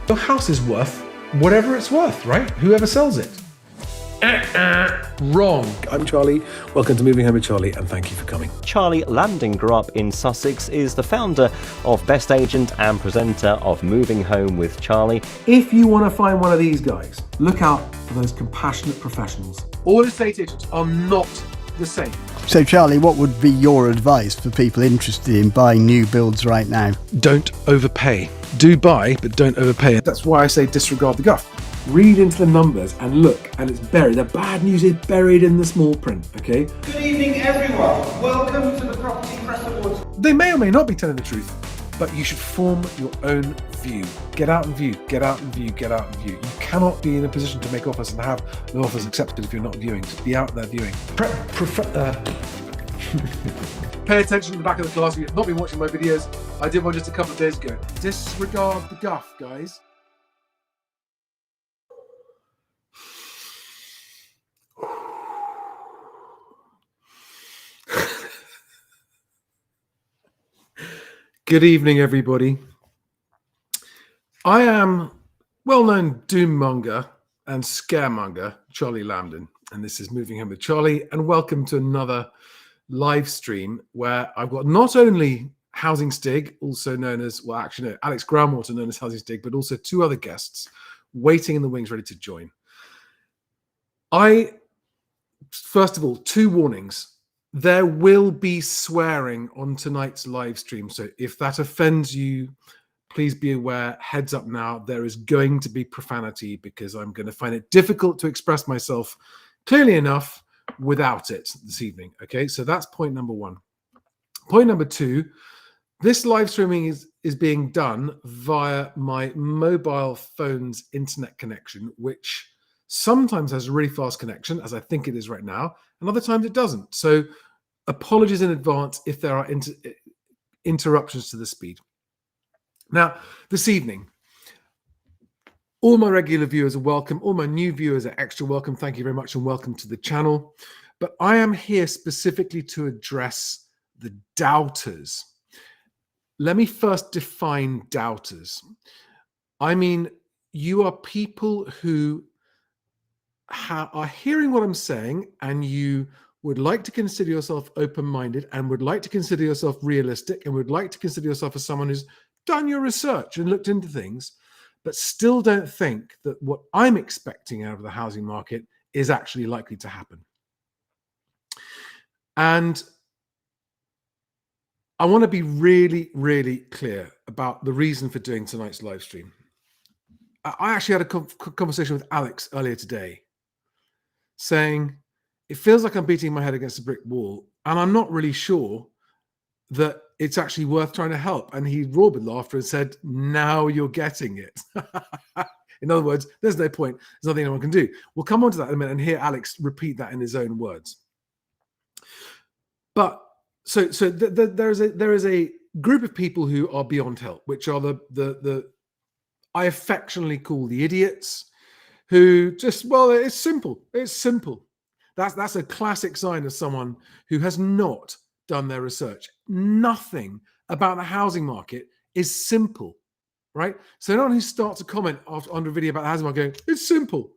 Your house is worth whatever it's worth, right? Whoever sells it. Wrong. I'm Charlie. Welcome to Moving Home with Charlie, and thank you for coming. Charlie Lambdin grew up in Sussex, is the founder of Best Agent and presenter of Moving Home with Charlie. If you want to find one of these guys, look out for those compassionate professionals. All estate agents are not the same. So Charlie, what would be your advice for people interested in buying new builds right now? Don't overpay. Do buy, but don't overpay. That's why I say disregard the guff. Read into the numbers and look, and it's buried. The bad news is buried in the small print, okay? Good evening, everyone. Welcome to the Property Press Awards. They may or may not be telling the truth, but you should form your own view. Get out and view, get out and view, get out and view. You cannot be in a position to make offers and have the offers accepted if you're not viewing. Just be out there viewing. Pay attention to the back of the class. If you've not been watching my videos, I did one just a couple of days ago. Disregard the guff, guys. Good evening, everybody. I am well-known doom-monger and scaremonger, Charlie Lambdin, and this is Moving Home with Charlie, and welcome to another live stream where I've got not only Housing Stig, also known as, well, actually, no, Alex Groundwater, known as Housing Stig, but also two other guests waiting in the wings, ready to join. First of all, two warnings. There will be swearing on tonight's live stream. So if that offends you, please be aware, heads up now, there is going to be profanity because I'm going to find it difficult to express myself clearly enough without it this evening. Okay, so that's point number one. Point number two, this live streaming is being done via my mobile phone's internet connection, which sometimes has a really fast connection, as I think it is right now, and other times it doesn't. So apologies in advance if there are interruptions to the speed. Now, this evening, all my regular viewers are welcome. All my new viewers are extra welcome. Thank you very much and welcome to the channel. But I am here specifically to address the doubters. Let me first define doubters. I mean, you are people who are hearing what I'm saying and you would like to consider yourself open-minded and would like to consider yourself realistic and would like to consider yourself as someone who's done your research and looked into things, but still don't think that what I'm expecting out of the housing market is actually likely to happen. And I want to be really, really clear about the reason for doing tonight's live stream. I actually had a conversation with Alex earlier today saying, it feels like I'm beating my head against a brick wall, and I'm not really sure that it's actually worth trying to help. And he roared with laughter and said, now you're getting it. In other words, there's no point. There's nothing anyone can do. We'll come on to that in a minute and hear Alex repeat that in his own words. But so there is a group of people who are beyond help, which are the I affectionately call the idiots, who just, well, it's simple. It's simple. That's a classic sign of someone who has not done their research. Nothing about the housing market is simple, right? So anyone who starts a comment under a video about the housing market going, it's simple,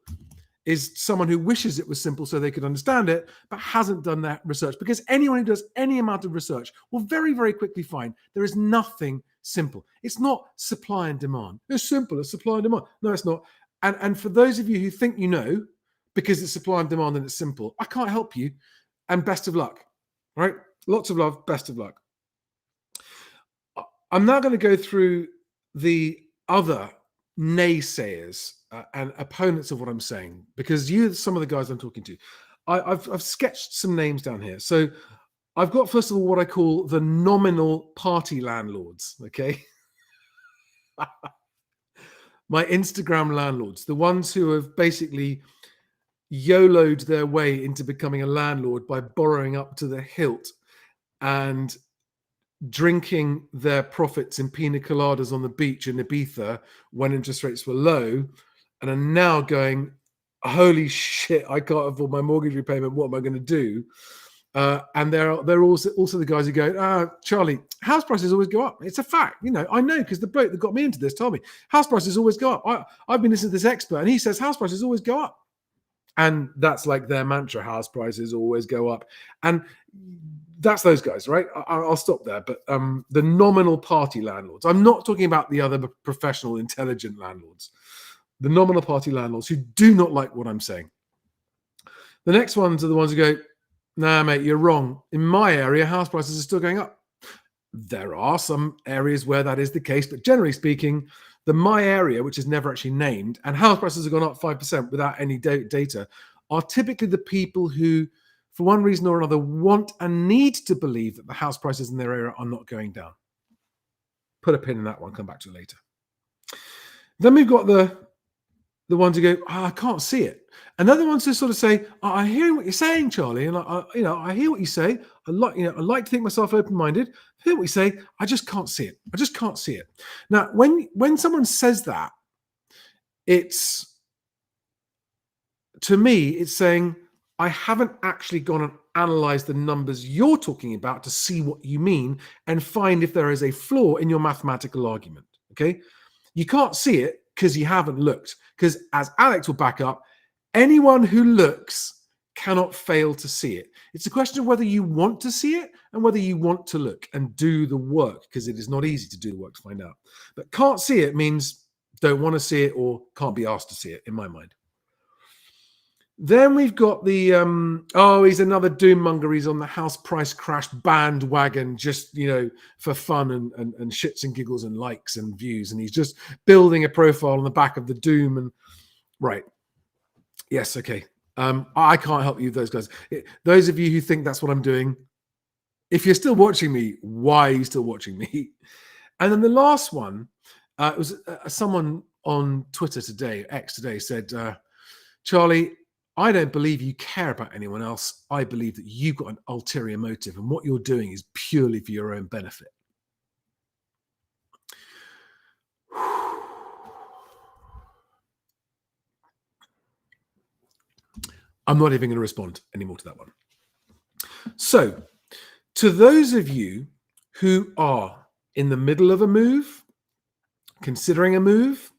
is someone who wishes it was simple so they could understand it, but hasn't done that research. Because anyone who does any amount of research will very, very quickly find there is nothing simple. It's not supply and demand. It's simple, it's supply and demand. No, it's not. And for those of you who think you know, because it's supply and demand and it's simple, I can't help you. And best of luck, right? Lots of love, best of luck. I'm now going to go through the other naysayers and opponents of what I'm saying, because some of the guys I'm talking to, I've sketched some names down here. So I've got, first of all, what I call the nominal party landlords, okay? My Instagram landlords, the ones who have basically YOLO'd their way into becoming a landlord by borrowing up to the hilt and drinking their profits in pina coladas on the beach in Ibiza when interest rates were low, and are now going, holy shit, I can't afford my mortgage repayment. What am I going to do? And they're also the guys who go, Charlie, house prices always go up. It's a fact. I know because the bloke that got me into this told me house prices always go up. I've been listening to this expert and he says house prices always go up. And that's like their mantra, house prices always go up. And that's those guys, right? I'll stop there. But the nominal party landlords, I'm not talking about the other professional, intelligent landlords, the nominal party landlords who do not like what I'm saying. The next ones are the ones who go, nah, mate, you're wrong. In my area, house prices are still going up. There are some areas where that is the case, but generally speaking, the my area, which is never actually named, and house prices have gone up 5% without any data, are typically the people who, for one reason or another, want and need to believe that the house prices in their area are not going down. Put a pin in that one, come back to it later. Then we've got the ones who go, I can't see it. And they're the ones who sort of say, I hear what you're saying, Charlie, and I hear what you say. I like to think myself open-minded. I hear what you say. I just can't see it. I just can't see it. Now, when someone says that, to me, it's saying, I haven't actually gone and analyzed the numbers you're talking about to see what you mean and find if there is a flaw in your mathematical argument. Okay, you can't see it because you haven't looked. Because as Alex will back up, anyone who looks cannot fail to see it. It's a question of whether you want to see it and whether you want to look and do the work, because it is not easy to do the work to find out. But can't see it means don't want to see it or can't be asked to see it, in my mind. Then we've got the, he's another doom monger. He's on the house price crash bandwagon, just, for fun and shits and giggles and likes and views. And he's just building a profile on the back of the doom. And right. Yes. Okay. I can't help you with those guys. Those of you who think that's what I'm doing, if you're still watching me, why are you still watching me? And then the last one, it was someone on Twitter today, X today, said, Charlie, I don't believe you care about anyone else. I believe that you've got an ulterior motive and what you're doing is purely for your own benefit. I'm not even going to respond anymore to that one. So, to those of you who are in the middle of a move, considering a move,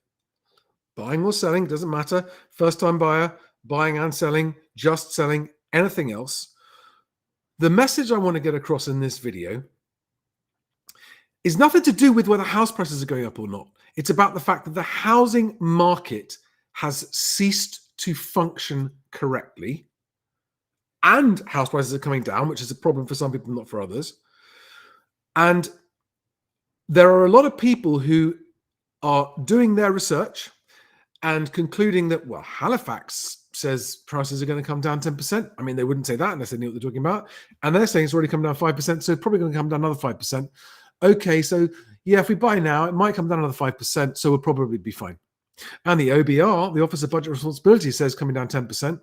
buying or selling, doesn't matter, first-time buyer, buying and selling, just selling, anything else, the message I want to get across in this video is nothing to do with whether house prices are going up or not. It's about the fact that the housing market has ceased to function correctly and house prices are coming down, which is a problem for some people, not for others. And there are a lot of people who are doing their research and concluding that, well, Halifax says prices are going to come down 10%. I mean, they wouldn't say that unless they knew what they're talking about. And they're saying it's already come down 5%, so it's probably going to come down another 5%. Okay, so yeah, if we buy now, it might come down another 5%, so we'll probably be fine. And the OBR, the Office of Budget Responsibility, says coming down 10%.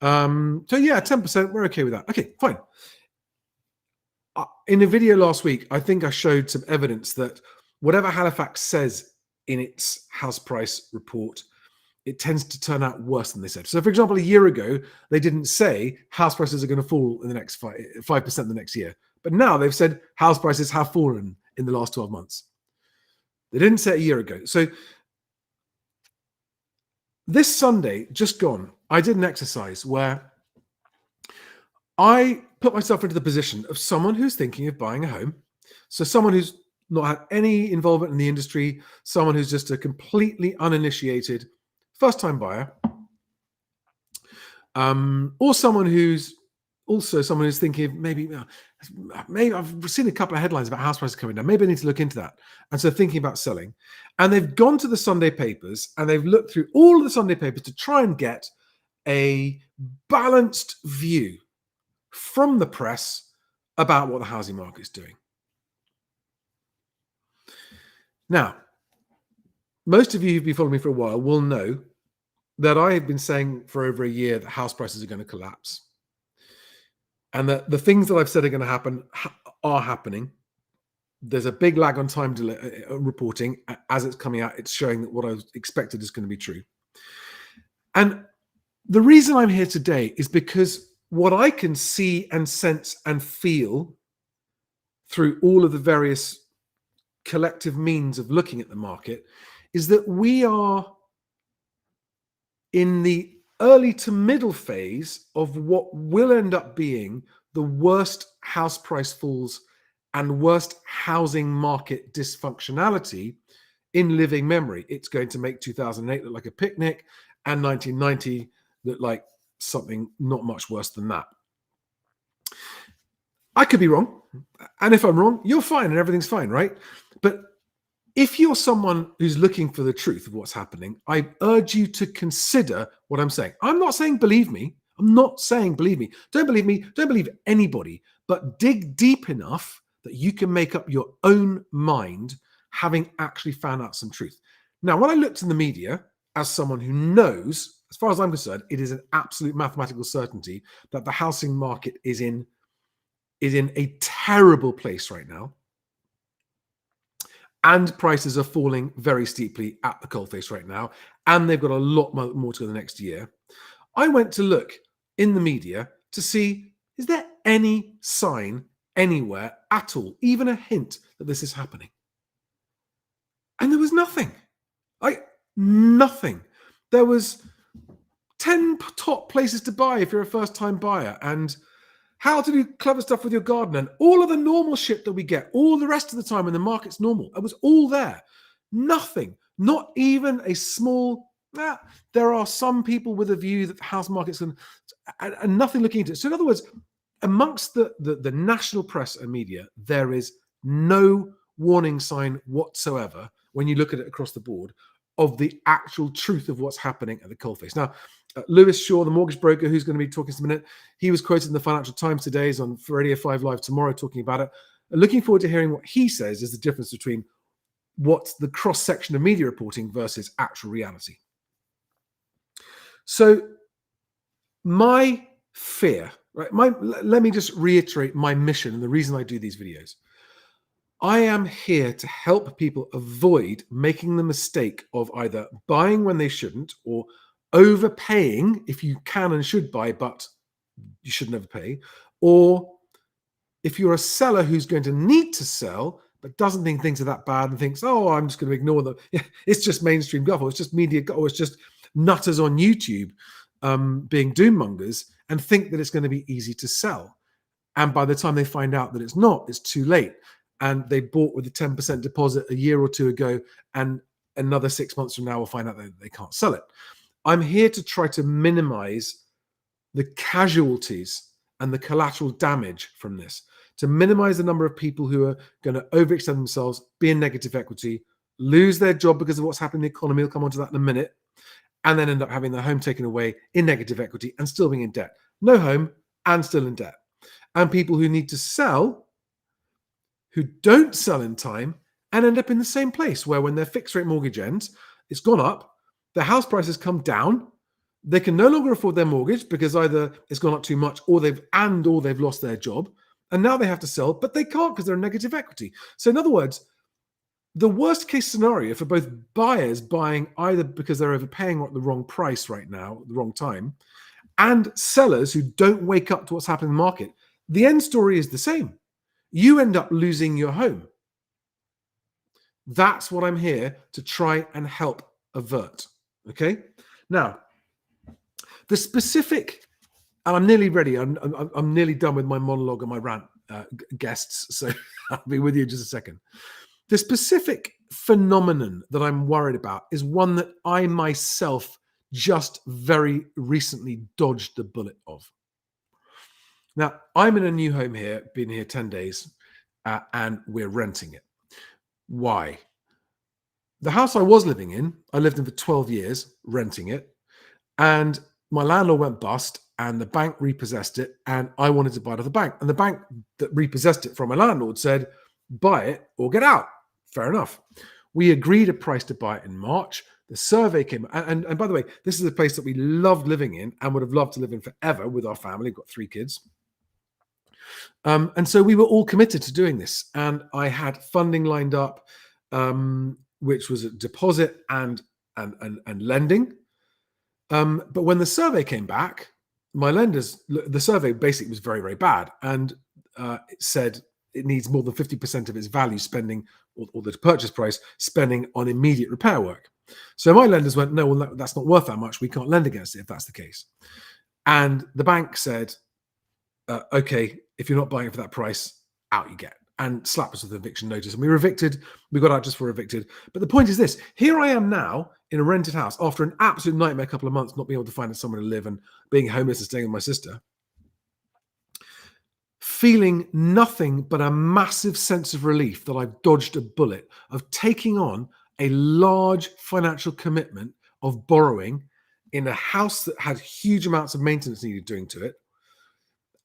So yeah, 10%, we're okay with that. Okay, fine. In a video last week, I think I showed some evidence that whatever Halifax says in its house price report, it tends to turn out worse than they said. So, for example, a year ago, they didn't say house prices are going to fall in the next 5% the next year. But now they've said house prices have fallen in the last 12 months. They didn't say it a year ago. So this Sunday, just gone, I did an exercise where I put myself into the position of someone who's thinking of buying a home. So someone who's not had any involvement in the industry, someone who's just a completely uninitiated first-time buyer, or someone who's thinking of maybe I've seen a couple of headlines about house prices coming down. Maybe I need to look into that. And so thinking about selling. And they've gone to the Sunday papers and they've looked through all of the Sunday papers to try and get a balanced view from the press about what the housing market is doing. Now, most of you who've been following me for a while will know that I have been saying for over a year that house prices are going to collapse. And that the things that I've said are going to happen are happening. There's a big lag on time delay, reporting. As it's coming out, it's showing that what I expected is going to be true. And the reason I'm here today is because what I can see and sense and feel through all of the various collective means of looking at the market is that we are in the early to middle phase of what will end up being the worst house price falls and worst housing market dysfunctionality in living memory. It's going to make 2008 look like a picnic and 1990 look like something not much worse than that. I could be wrong. And if I'm wrong, you're fine and everything's fine, right? But if you're someone who's looking for the truth of what's happening, I urge you to consider what I'm saying. I'm not saying believe me. I'm not saying believe me. Don't believe me. Don't believe anybody. But dig deep enough that you can make up your own mind, having actually found out some truth. Now, when I looked in the media, as someone who knows, as far as I'm concerned, it is an absolute mathematical certainty that the housing market is in a terrible place right now. And prices are falling very steeply at the coalface right now. And they've got a lot more to go the next year. I went to look in the media to see, is there any sign anywhere at all, even a hint that this is happening? And there was nothing. Nothing. There was 10 top places to buy if you're a first-time buyer, and how to do clever stuff with your garden, and all of the normal shit that we get all the rest of the time when the market's normal. It was all there. Nothing. Not even a small... there are some people with a view that the house market's going to... And nothing looking into it. So in other words, amongst the national press and media, there is no warning sign whatsoever when you look at it across the board of the actual truth of what's happening at the coalface. Now, Lewis Shaw, the mortgage broker, who's going to be talking in a minute, he was quoted in the Financial Times today, is on Radio 5 Live tomorrow talking about it. Looking forward to hearing what he says is the difference between what's the cross-section of media reporting versus actual reality. So my fear, right? Let me just reiterate my mission and the reason I do these videos. I am here to help people avoid making the mistake of either buying when they shouldn't or overpaying if you can and should buy, but you should never pay. Or if you're a seller who's going to need to sell, but doesn't think things are that bad and thinks, oh, I'm just going to ignore them. Yeah, it's just mainstream guff, or it's just media, or it's just nutters on YouTube being doom mongers, and think that it's going to be easy to sell. And by the time they find out that it's not, it's too late. And they bought with a 10% deposit a year or two ago, and another 6 months from now will find out that they can't sell it. I'm here to try to minimize the casualties and the collateral damage from this, to minimize the number of people who are going to overextend themselves, be in negative equity, lose their job because of what's happening in the economy. We'll come on to that in a minute, and then end up having their home taken away in negative equity and still being in debt. No home and still in debt. And people who need to sell, who don't sell in time and end up in the same place where when their fixed rate mortgage ends, it's gone up, their house prices come down, they can no longer afford their mortgage because either it's gone up too much or they've lost their job, and now they have to sell, but they can't because they're in negative equity. So in other words, the worst case scenario for both buyers buying either because they're overpaying or at the wrong price right now, at the wrong time, and sellers who don't wake up to what's happening in the market, the end story is the same. You end up losing your home. That's what I'm here to try and help avert. Okay? Now, the specific, and I'm nearly ready. I'm nearly done with my monologue and my rant, guests. So I'll be with you in just a second. The specific phenomenon that I'm worried about is one that I myself just very recently dodged the bullet of. Now, I'm in a new home here, been here 10 days, and we're renting it. Why? The house I was living in, I lived in for 12 years, renting it, and my landlord went bust, and the bank repossessed it, and I wanted to buy it off the bank. And the bank that repossessed it from my landlord said, buy it or get out. Fair enough. We agreed a price to buy it in March. The survey came, and by the way, this is a place that we loved living in and would have loved to live in forever with our family. We've got 3 kids. And so we were all committed to doing this. And I had funding lined up, which was a deposit and lending. But when the survey came back, my lenders, the survey basically was very, very bad, and it said it needs more than 50% of its value spending, or the purchase price spending on immediate repair work. So my lenders went, no, well, that's not worth that much. We can't lend against it if that's the case. And the bank said, okay, if you're not buying it for that price, out you get, and slapped us with an eviction notice. And we were evicted. We got out just for evicted. But the point is this: here I am now in a rented house after an absolute nightmare couple of months, not being able to find somewhere to live and being homeless and staying with my sister, feeling nothing but a massive sense of relief that I've dodged a bullet of taking on a large financial commitment of borrowing in a house that had huge amounts of maintenance needed doing to it,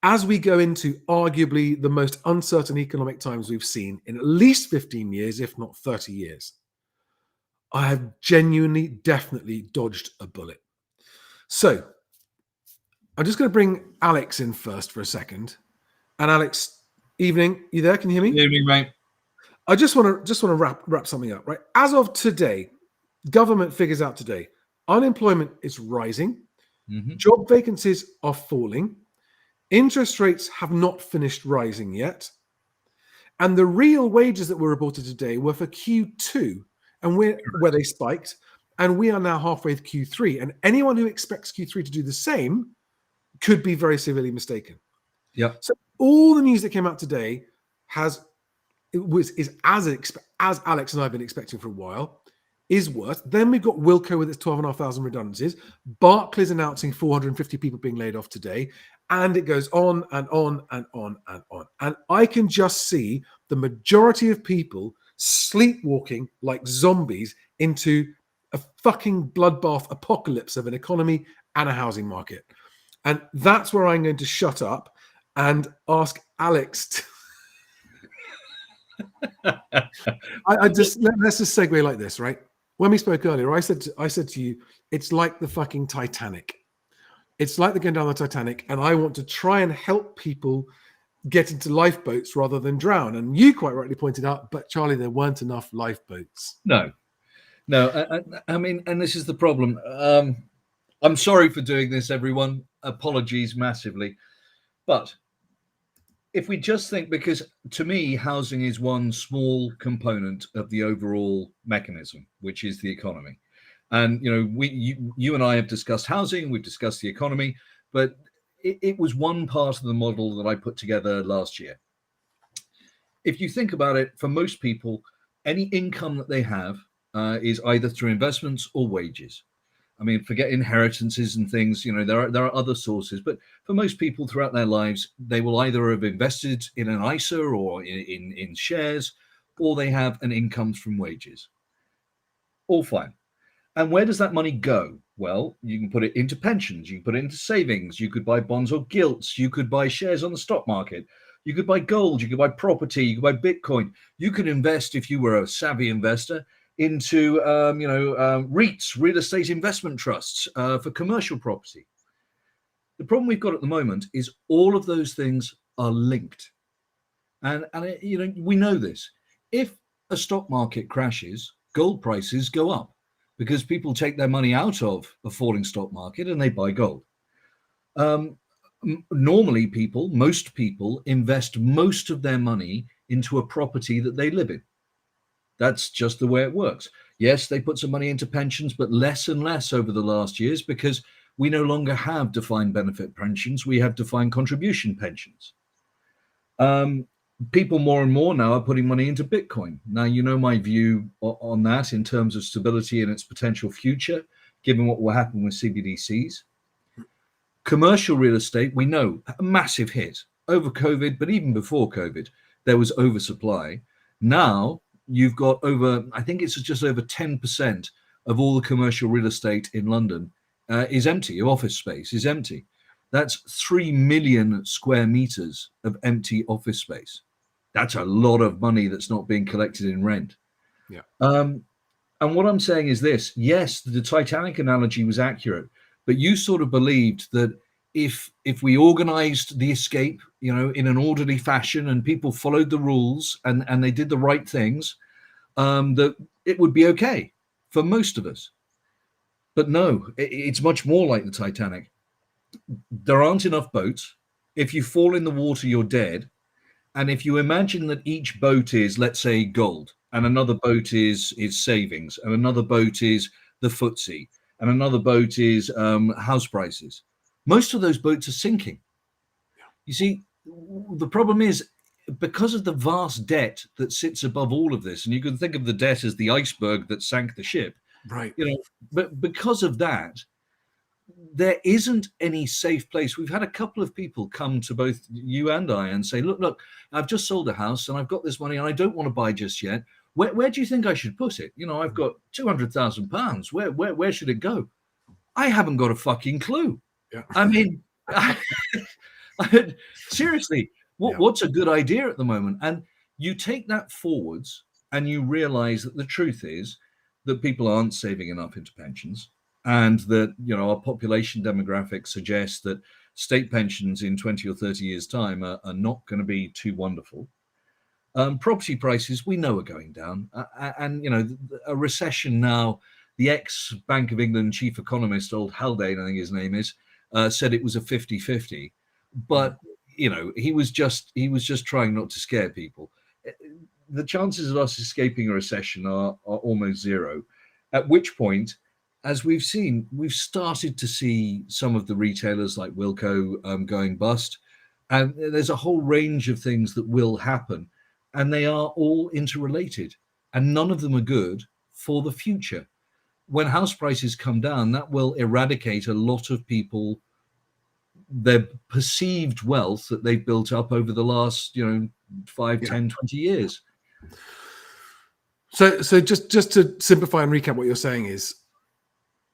as we go into arguably the most uncertain economic times we've seen in at least 15 years, if not 30 years. I have genuinely, definitely dodged a bullet. So I'm just going to bring Alex in first for a second. And Alex, evening, you there? Can you hear me? Good evening, mate. I just want to wrap something up, right? As of today, government figures out today, unemployment is rising, job vacancies are falling, interest rates have not finished rising yet, and the real wages that were reported today were for Q2, and where they spiked, and we are now halfway through Q3, and anyone who expects Q3 to do the same could be very severely mistaken. Yeah. So all the news that came out today is as Alex and I have been expecting for a while, is worse. Then we've got Wilco with its 12,500 redundancies. Barclays announcing 450 people being laid off today. And it goes on and on and on and on. And I can just see the majority of people sleepwalking like zombies into a fucking bloodbath apocalypse of an economy and a housing market. And that's where I'm going to shut up and ask Alex let's just segue like this, right? When we spoke earlier, I said to you, it's like the fucking Titanic. It's like they're going down the Titanic, and I want to try and help people get into lifeboats rather than drown. And you quite rightly pointed out, but Charlie, there weren't enough lifeboats. No. I mean, and this is the problem. I'm sorry for doing this, everyone. Apologies massively. But if we just think, because to me, housing is one small component of the overall mechanism, which is the economy. And, you and I have discussed housing, we've discussed the economy, but it was one part of the model that I put together last year. If you think about it, for most people, any income that they have is either through investments or wages. I mean, forget inheritances and things, there are other sources, but for most people throughout their lives, they will either have invested in an ISA or in shares, or they have an income from wages. All fine. And where does that money go? Well, you can put it into pensions, you can put it into savings, you could buy bonds or gilts, you could buy shares on the stock market, you could buy gold, you could buy property, you could buy Bitcoin. You could invest, if you were a savvy investor, into REITs, real estate investment trusts, for commercial property. The problem we've got at the moment is all of those things are linked, and we know this. If a stock market crashes, gold prices go up because people take their money out of a falling stock market and they buy gold. Normally, most people invest most of their money into a property that they live in. That's just the way it works. Yes, they put some money into pensions, but less and less over the last years because we no longer have defined benefit pensions. We have defined contribution pensions. People more and more now are putting money into Bitcoin. Now, you know my view on that in terms of stability and its potential future, given what will happen with CBDCs. Commercial real estate, we know, a massive hit over COVID, but even before COVID, there was oversupply. Now, you've got I think it's just over 10% of all the commercial real estate in London is empty. Office space is empty. That's 3 million square meters of empty office space. That's a lot of money that's not being collected in rent. Yeah. And what I'm saying is this: yes, the Titanic analogy was accurate, but you sort of believed that if we organized the escape, in an orderly fashion and people followed the rules and they did the right things, that it would be okay for most of us. But no, it's much more like the Titanic. there aren't enough boats. If you fall in the water, you're dead. And if you imagine that each boat is, let's say, gold, and another boat is savings, and another boat is the FTSE, and another boat is house prices, most of those boats are sinking. You see, the problem is, because of the vast debt that sits above all of this, and you can think of the debt as the iceberg that sank the ship, Right. But because of that, there isn't any safe place. We've had a couple of people come to both you and I and say, look, I've just sold a house and I've got this money and I don't want to buy just yet. Where do you think I should put it? I've got £200,000. Where should it go? I haven't got a fucking clue. Yeah. I mean, seriously, what's a good idea at the moment? And you take that forwards and you realize that the truth is that people aren't saving enough into pensions, and that our population demographics suggest that state pensions in 20 or 30 years' time are not going to be too wonderful. Property prices, we know, are going down, and a recession now. The ex-Bank of England chief economist, old Haldane, I think his name is, said it was a 50-50, but he was just trying not to scare people. The chances of us escaping a recession are almost zero. At which point, as we've seen, we've started to see some of the retailers like Wilko going bust, and there's a whole range of things that will happen, and they are all interrelated, and none of them are good for the future. When house prices come down, that will eradicate a lot of people, their perceived wealth that they've built up over the last 5, 10, 20 years. So just to simplify and recap, what you're saying is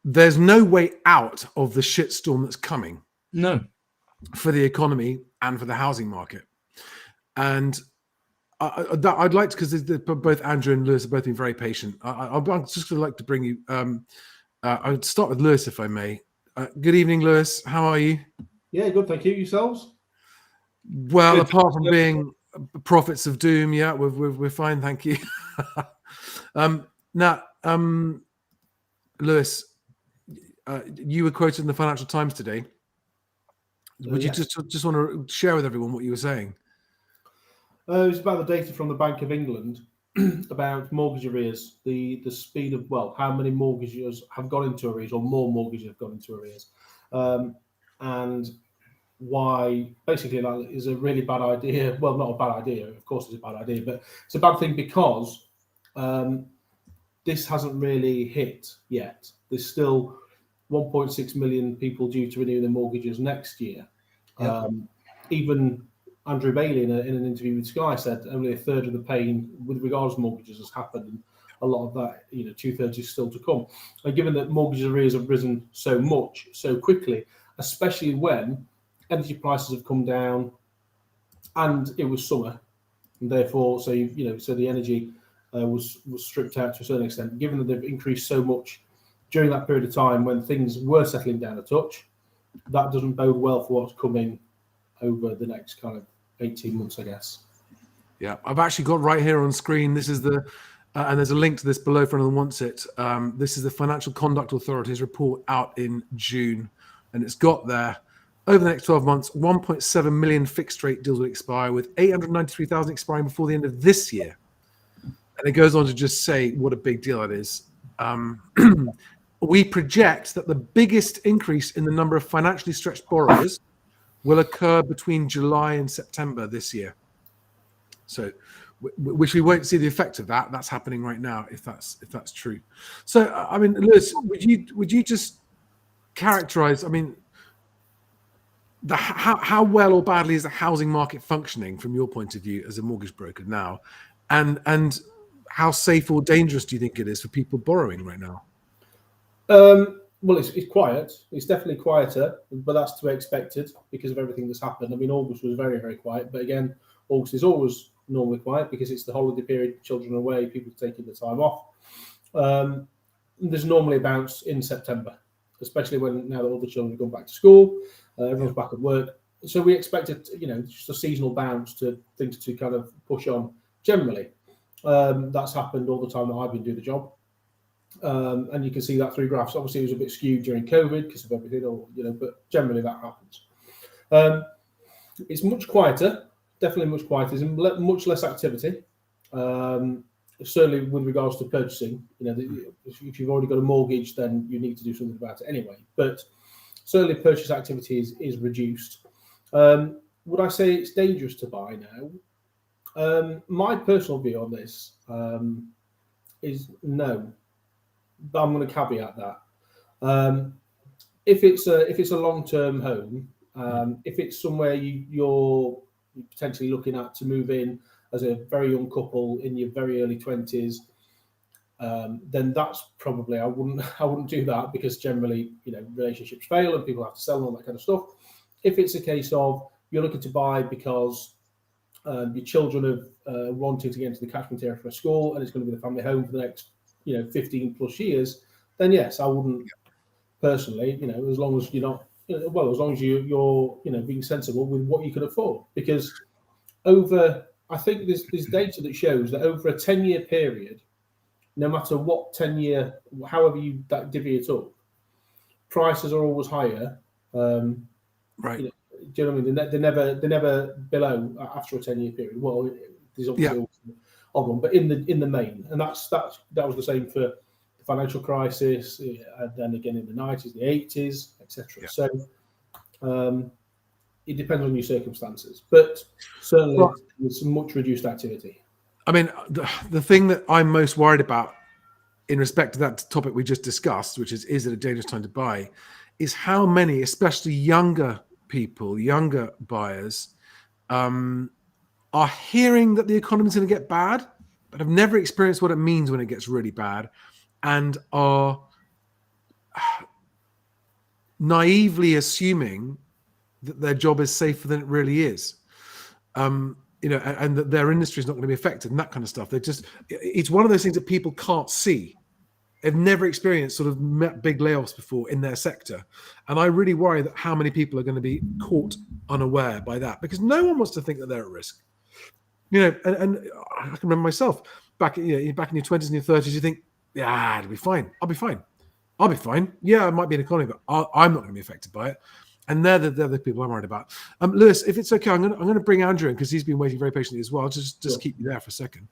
there's no way out of the shitstorm that's coming. No. For the economy and for the housing market. And I'd like to, because both Andrew and Lewis have both been very patient. I'm just going to like to bring you. I'd start with Lewis, if I may. Good evening, Lewis. How are you? Yeah, good. Thank you. Yourselves? Well, Good. apart from being prophets of doom, yeah, we're fine. Thank you. Now, Lewis, you were quoted in the Financial Times today. Would you just want to share with everyone what you were saying? It was about the data from the Bank of England about mortgage arrears, the speed of, how many mortgages have gone into arrears, or more mortgages have gone into arrears, and why basically that is a really bad idea. Well, not a bad idea, of course it's a bad idea, but it's a bad thing because this hasn't really hit yet. There's still 1.6 million people due to renew their mortgages next year. Yep. Even Andrew Bailey in an interview with Sky said only a third of the pain with regards to mortgages has happened, and a lot of that, 2/3 is still to come. And given that mortgage arrears have risen so much, so quickly, especially when energy prices have come down, and it was summer, and therefore, so the energy was stripped out to a certain extent. Given that they've increased so much during that period of time when things were settling down a touch, that doesn't bode well for what's coming over the next kind of 18 months, I guess. Yeah, I've actually got right here on screen. This is the, and there's a link to this below for anyone who wants it. This is the Financial Conduct Authority's report out in June, and it's got there. Over the next 12 months, 1.7 million fixed rate deals will expire, with 893,000 expiring before the end of this year. And it goes on to just say what a big deal that is. We project that the biggest increase in the number of financially stretched borrowers will occur between July and September this year. So, which we won't see the effect of that. That's happening right now, if that's true. So, I mean, Lewis, would you just characterize? I mean, how well or badly is the housing market functioning from your point of view as a mortgage broker now, and how safe or dangerous do you think it is for people borrowing right now? Well, it's quiet. It's definitely quieter, but that's to be expected because of everything that's happened. I mean, August was very, very quiet, but again, August is always normally quiet because it's the holiday period, children are away, people taking the time off. There's normally a bounce in September, especially when now that all the children have gone back to school, everyone's back at work. So we expected, just a seasonal bounce to things to kind of push on generally. That's happened all the time that I've been doing the job. And you can see that through graphs. Obviously, it was a bit skewed during COVID because of everything, but generally that happens. It's much quieter, definitely much quieter. There's much less activity. Certainly with regards to purchasing, if you've already got a mortgage, then you need to do something about it anyway. But certainly purchase activity is reduced. Would I say it's dangerous to buy now? My personal view on this is no. But I'm going to caveat that. If it's a long-term home, if it's somewhere you're potentially looking at to move in as a very young couple in your very early 20s, then that's probably I wouldn't do that, because generally relationships fail and people have to sell and all that kind of stuff. If it's a case of you're looking to buy because your children are wanting to get into the catchment area for a school and it's going to be the family home for the next 15 plus years, then yes, I wouldn't personally, as long as you're not, as long as you're being sensible with what you can afford. Because I think there's data that shows that over a 10-year period, no matter what 10-year, however you divvy it up, prices are always higher. Right. Do you know what I mean? They're never below after a 10-year period. Well, there's obviously odd one, but in the main, and that was the same for the financial crisis, and then again in the 90s, the 80s, etc. So it depends on your circumstances, but certainly there's much reduced activity. I mean, the thing that I'm most worried about in respect to that topic we just discussed, which is it a dangerous time to buy, is how many, especially younger people, younger buyers, are hearing that the economy is going to get bad, but have never experienced what it means when it gets really bad, and are naively assuming that their job is safer than it really is. And that their industry is not going to be affected and that kind of stuff. It's one of those things that people can't see. They've never experienced sort of big layoffs before in their sector. And I really worry that how many people are going to be caught unaware by that, because no one wants to think that they're at risk. And I can remember myself back in your 20s and your 30s, you think, yeah, it'll be fine. I'll be fine. Yeah, it might be an economy, but I'm not going to be affected by it. And they're the people I'm worried about. Lewis, if it's okay, I'm going to bring Andrew in because he's been waiting very patiently as well. Just keep you there for a second.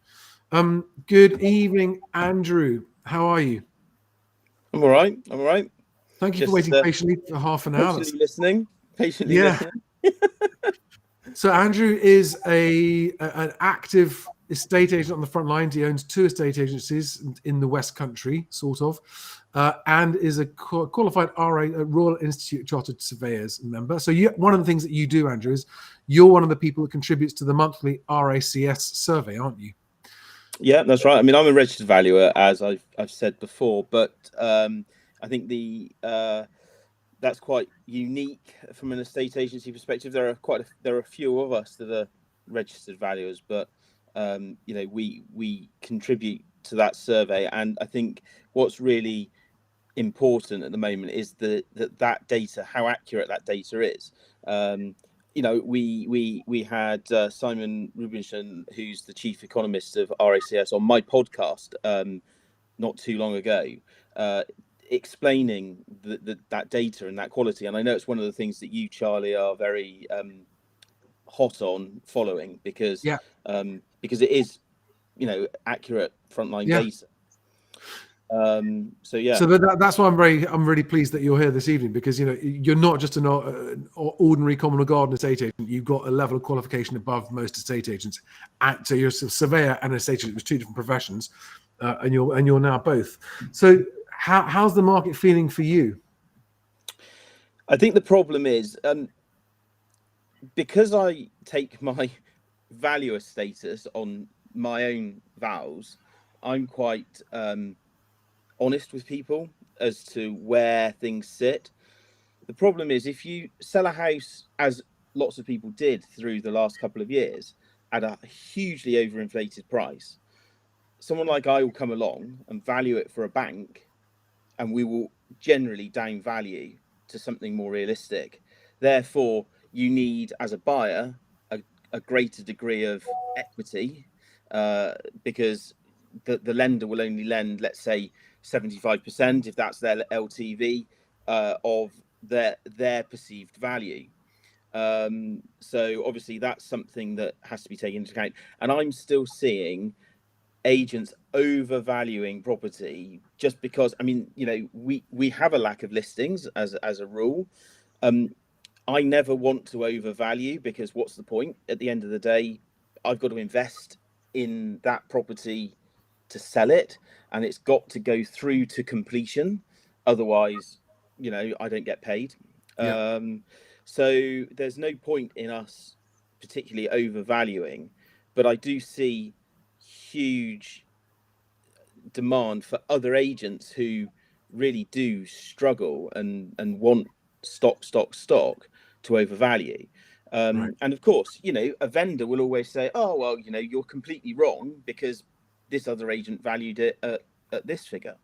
Good evening, Andrew. How are you? I'm all right. Thank you for waiting patiently for half an hour. Patiently listening. So Andrew is an active estate agent on the front lines. He owns 2 estate agencies in the West Country, sort of, and is a qualified RA, Royal Institute Chartered Surveyors member. So one of the things that you do, Andrew, is you're one of the people that contributes to the monthly RACS survey, aren't you? Yeah, that's right. I mean, I'm a registered valuer, as I've said before, but I think that's quite unique from an estate agency perspective. There are a few of us that are registered valuers, but we contribute to that survey. And I think what's really important at the moment is that data, how accurate that data is. We had Simon Rubinson, who's the chief economist of RACS, on my podcast not too long ago, explaining that data and that quality. And I know it's one of the things that you, Charlie, are very hot on following, because it is accurate frontline data. So that's why I'm really pleased that you're here this evening, because you're not just an ordinary common or garden estate agent. You've got a level of qualification above most estate agents. So you're a surveyor and an estate agent with 2 different professions, and you're now both. So how's the market feeling for you? I think the problem is because I take my valuer status on my own vals, I'm quite honest with people as to where things sit. The problem is, if you sell a house, as lots of people did through the last couple of years, at a hugely overinflated price, someone like I will come along and value it for a bank, and we will generally down value to something more realistic. Therefore, you need, as a buyer, a greater degree of equity, because the lender will only lend, let's say, 75%, if that's their LTV, of their perceived value. So obviously that's something that has to be taken into account. And I'm still seeing agents overvaluing property just because, I mean, you know, we have a lack of listings as a rule. I never want to overvalue, because what's the point? At the end of the day, I've got to invest in that property to sell it, and it's got to go through to completion. Otherwise, you know, I don't get paid. Yeah. So there's no point in us particularly overvaluing, but I do see huge demand for other agents who really do struggle and want stock to overvalue. Right. And of course, you know, a vendor will always say, oh, well, you know, you're completely wrong because this other agent valued it at this figure.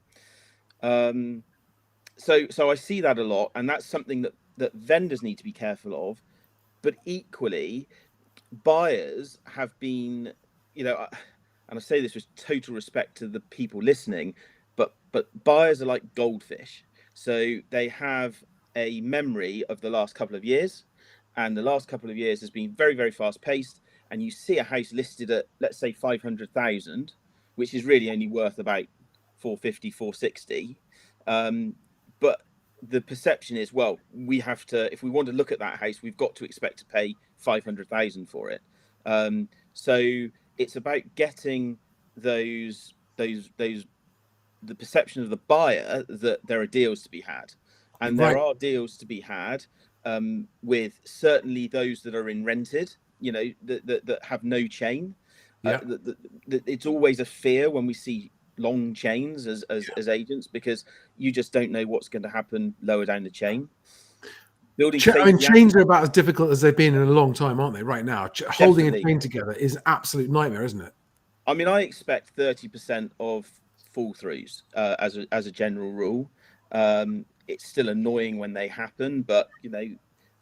So I see that a lot, and that's something that vendors need to be careful of. But equally, buyers have been, you know, and I say this with total respect to the people listening, but buyers are like goldfish. So they have a memory of the last couple of years, and the last couple of years has been very, very fast paced. And you see a house listed at, let's say, 500,000, which is really only worth about 450, 460. But the perception is, well, we have to, if we want to look at that house, we've got to expect to pay 500,000 for it. So it's about getting the perception of the buyer that there are deals to be had, and Right. there are deals to be had, with certainly those that are in rented, you know, that have no chain. Yeah. It's always a fear when we see long chains as agents, because you just don't know what's going to happen lower down the chain. Building I mean, safety chains are about as difficult as they've been in a long time, aren't they? Right now, holding a Definitely. chain together is an absolute nightmare, isn't it? I mean, I expect 30% of fall throughs as a general rule. It's still annoying when they happen, but you know,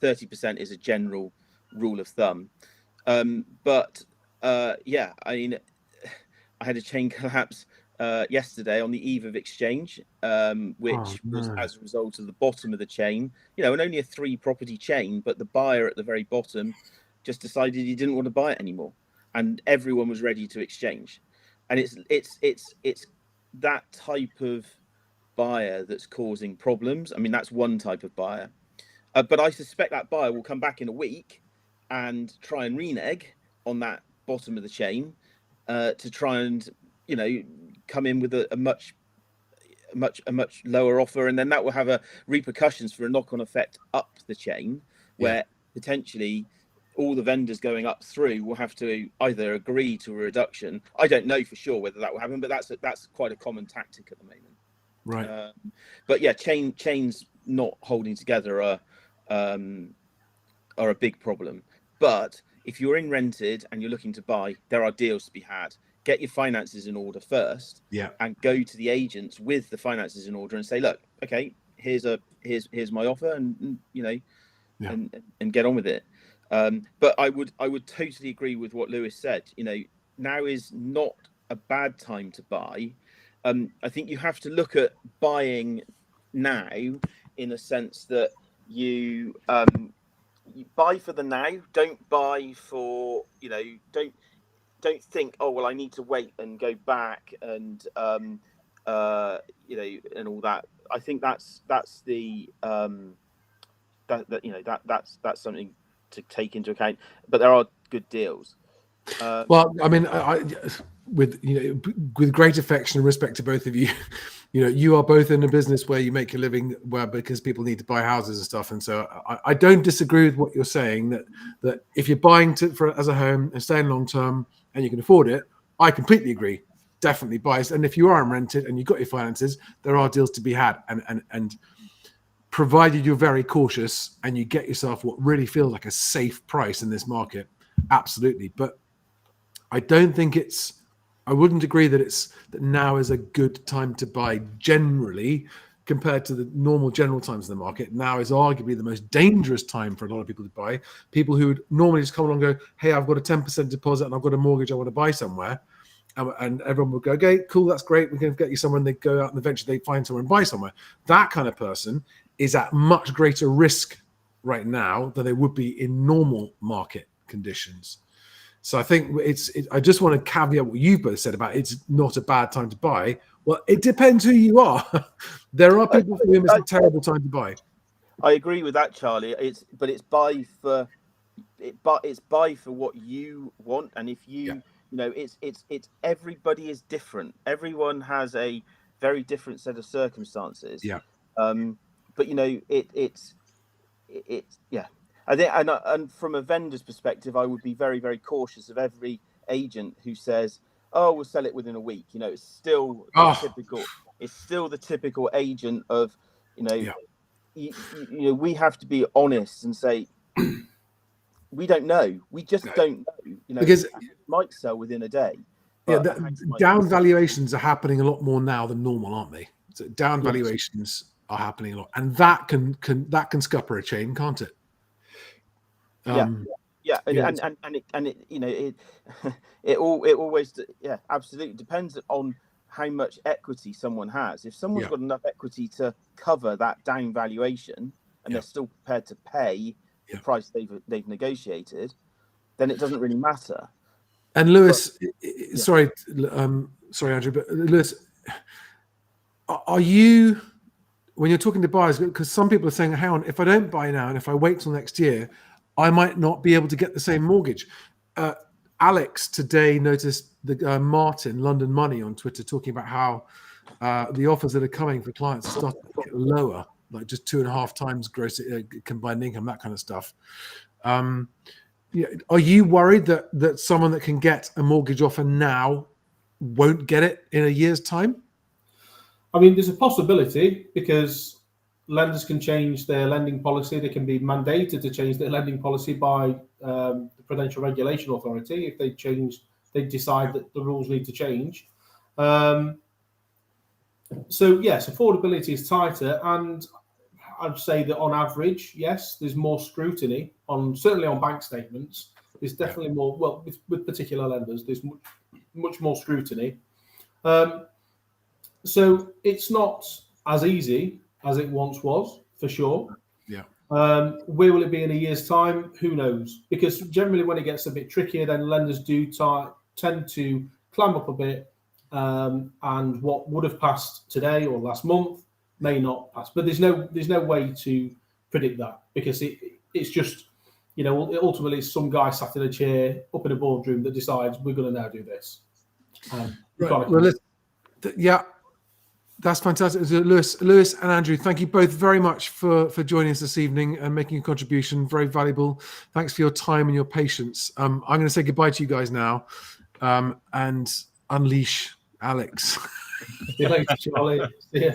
30% is a general rule of thumb. Yeah, I mean, I had a chain collapse yesterday on the eve of exchange, which was as a result of the bottom of the chain. You know, and only a 3-property chain, but the buyer at the very bottom just decided he didn't want to buy it anymore, and everyone was ready to exchange. And it's that type of buyer that's causing problems. I mean, that's one type of buyer, but I suspect that buyer will come back in a week and try and renege on that bottom of the chain, to try and, you know, come in with a much lower offer, and then that will have repercussions for a knock-on effect up the chain, where potentially all the vendors going up through will have to either agree to a reduction. I don't know for sure whether that will happen, but that's quite a common tactic at the moment. Right. But yeah, chains not holding together are a big problem. But if you're in rented and you're looking to buy, there are deals to be had. Get your finances in order first, and go to the agents with the finances in order and say, look, okay, here's my offer, and you know, and get on with it. But I would totally agree with what Lewis said. You know, now is not a bad time to buy. I think you have to look at buying now in a sense that you buy for the now. Don't buy for, you know, don't think, oh well, I need to wait and go back and you know, and all that. I think that's the that's something to take into account. But there are good deals. Well, I mean, with great affection and respect to both of you, you know, you are both in a business where you make a living because people need to buy houses and stuff, and so I don't disagree with what you're saying, that if you're buying as a home and staying long term and you can afford it, I completely agree. Definitely buy. And if you are rented and you've got your finances, there are deals to be had, and provided you're very cautious and you get yourself what really feels like a safe price in this market, absolutely. But I don't think I wouldn't agree that now is a good time to buy generally compared to the normal general times in the market. Now is arguably the most dangerous time for a lot of people to buy. People who would normally just come along and go, hey, I've got a 10% deposit and I've got a mortgage, I want to buy somewhere. and everyone will go, okay, cool, that's great, we're going to get you somewhere, and they go out and eventually they find somewhere and buy somewhere. That kind of person is at much greater risk right now than they would be in normal market conditions. So I think I just want to caveat what you've both said about it's not a bad time to buy. Well, it depends who you are. There are people for whom it's a terrible time to buy. I agree with that, Charlie. It's buy for what you want, and if you it's everybody is different. Everyone has a very different set of circumstances. Yeah. But it's yeah. I think, and from a vendor's perspective, I would be very, very cautious of every agent who says, "Oh, we'll sell it within a week." It's still typical. It's still the typical agent of, we have to be honest and say, we don't know. We just don't know. Because it might sell within a day. Down valuations are happening a lot more now than normal, aren't they? So down valuations are happening a lot, and that can scupper a chain, can't it? And it always absolutely depends on how much equity someone has. If someone's got enough equity to cover that down valuation and they're still prepared to pay the price they've negotiated, then it doesn't really matter. And Lewis, sorry Andrew, but Lewis, are you, when you're talking to buyers, because some people are saying, hang on, if I don't buy now and if I wait till next year, I might not be able to get the same mortgage. Alex today noticed the Martin, London Money, on Twitter talking about how the offers that are coming for clients are starting to get lower, like just 2.5 times gross combined income, that kind of stuff. Are you worried that someone that can get a mortgage offer now won't get it in a year's time? I mean, there's a possibility, because lenders can change their lending policy. They can be mandated to change their lending policy by the Prudential Regulation Authority if they decide that the rules need to change. So yes, affordability is tighter, and I'd say that on average, yes, there's more scrutiny certainly on bank statements. There's definitely more. Well, with particular lenders, there's much more scrutiny. So it's not as easy as it once was, for sure. Yeah. Where will it be in a year's time? Who knows? Because generally, when it gets a bit trickier, then lenders do tend to climb up a bit, and what would have passed today or last month may not pass. But there's no way to predict that, because it's just, ultimately it's some guy sat in a chair up in a boardroom that decides we're going to now do this. That's fantastic. Lewis and Andrew, thank you both very much for joining us this evening and making a contribution. Very valuable. Thanks for your time and your patience. I'm going to say goodbye to you guys now, and unleash Alex. Thanks, Charlie. See ya.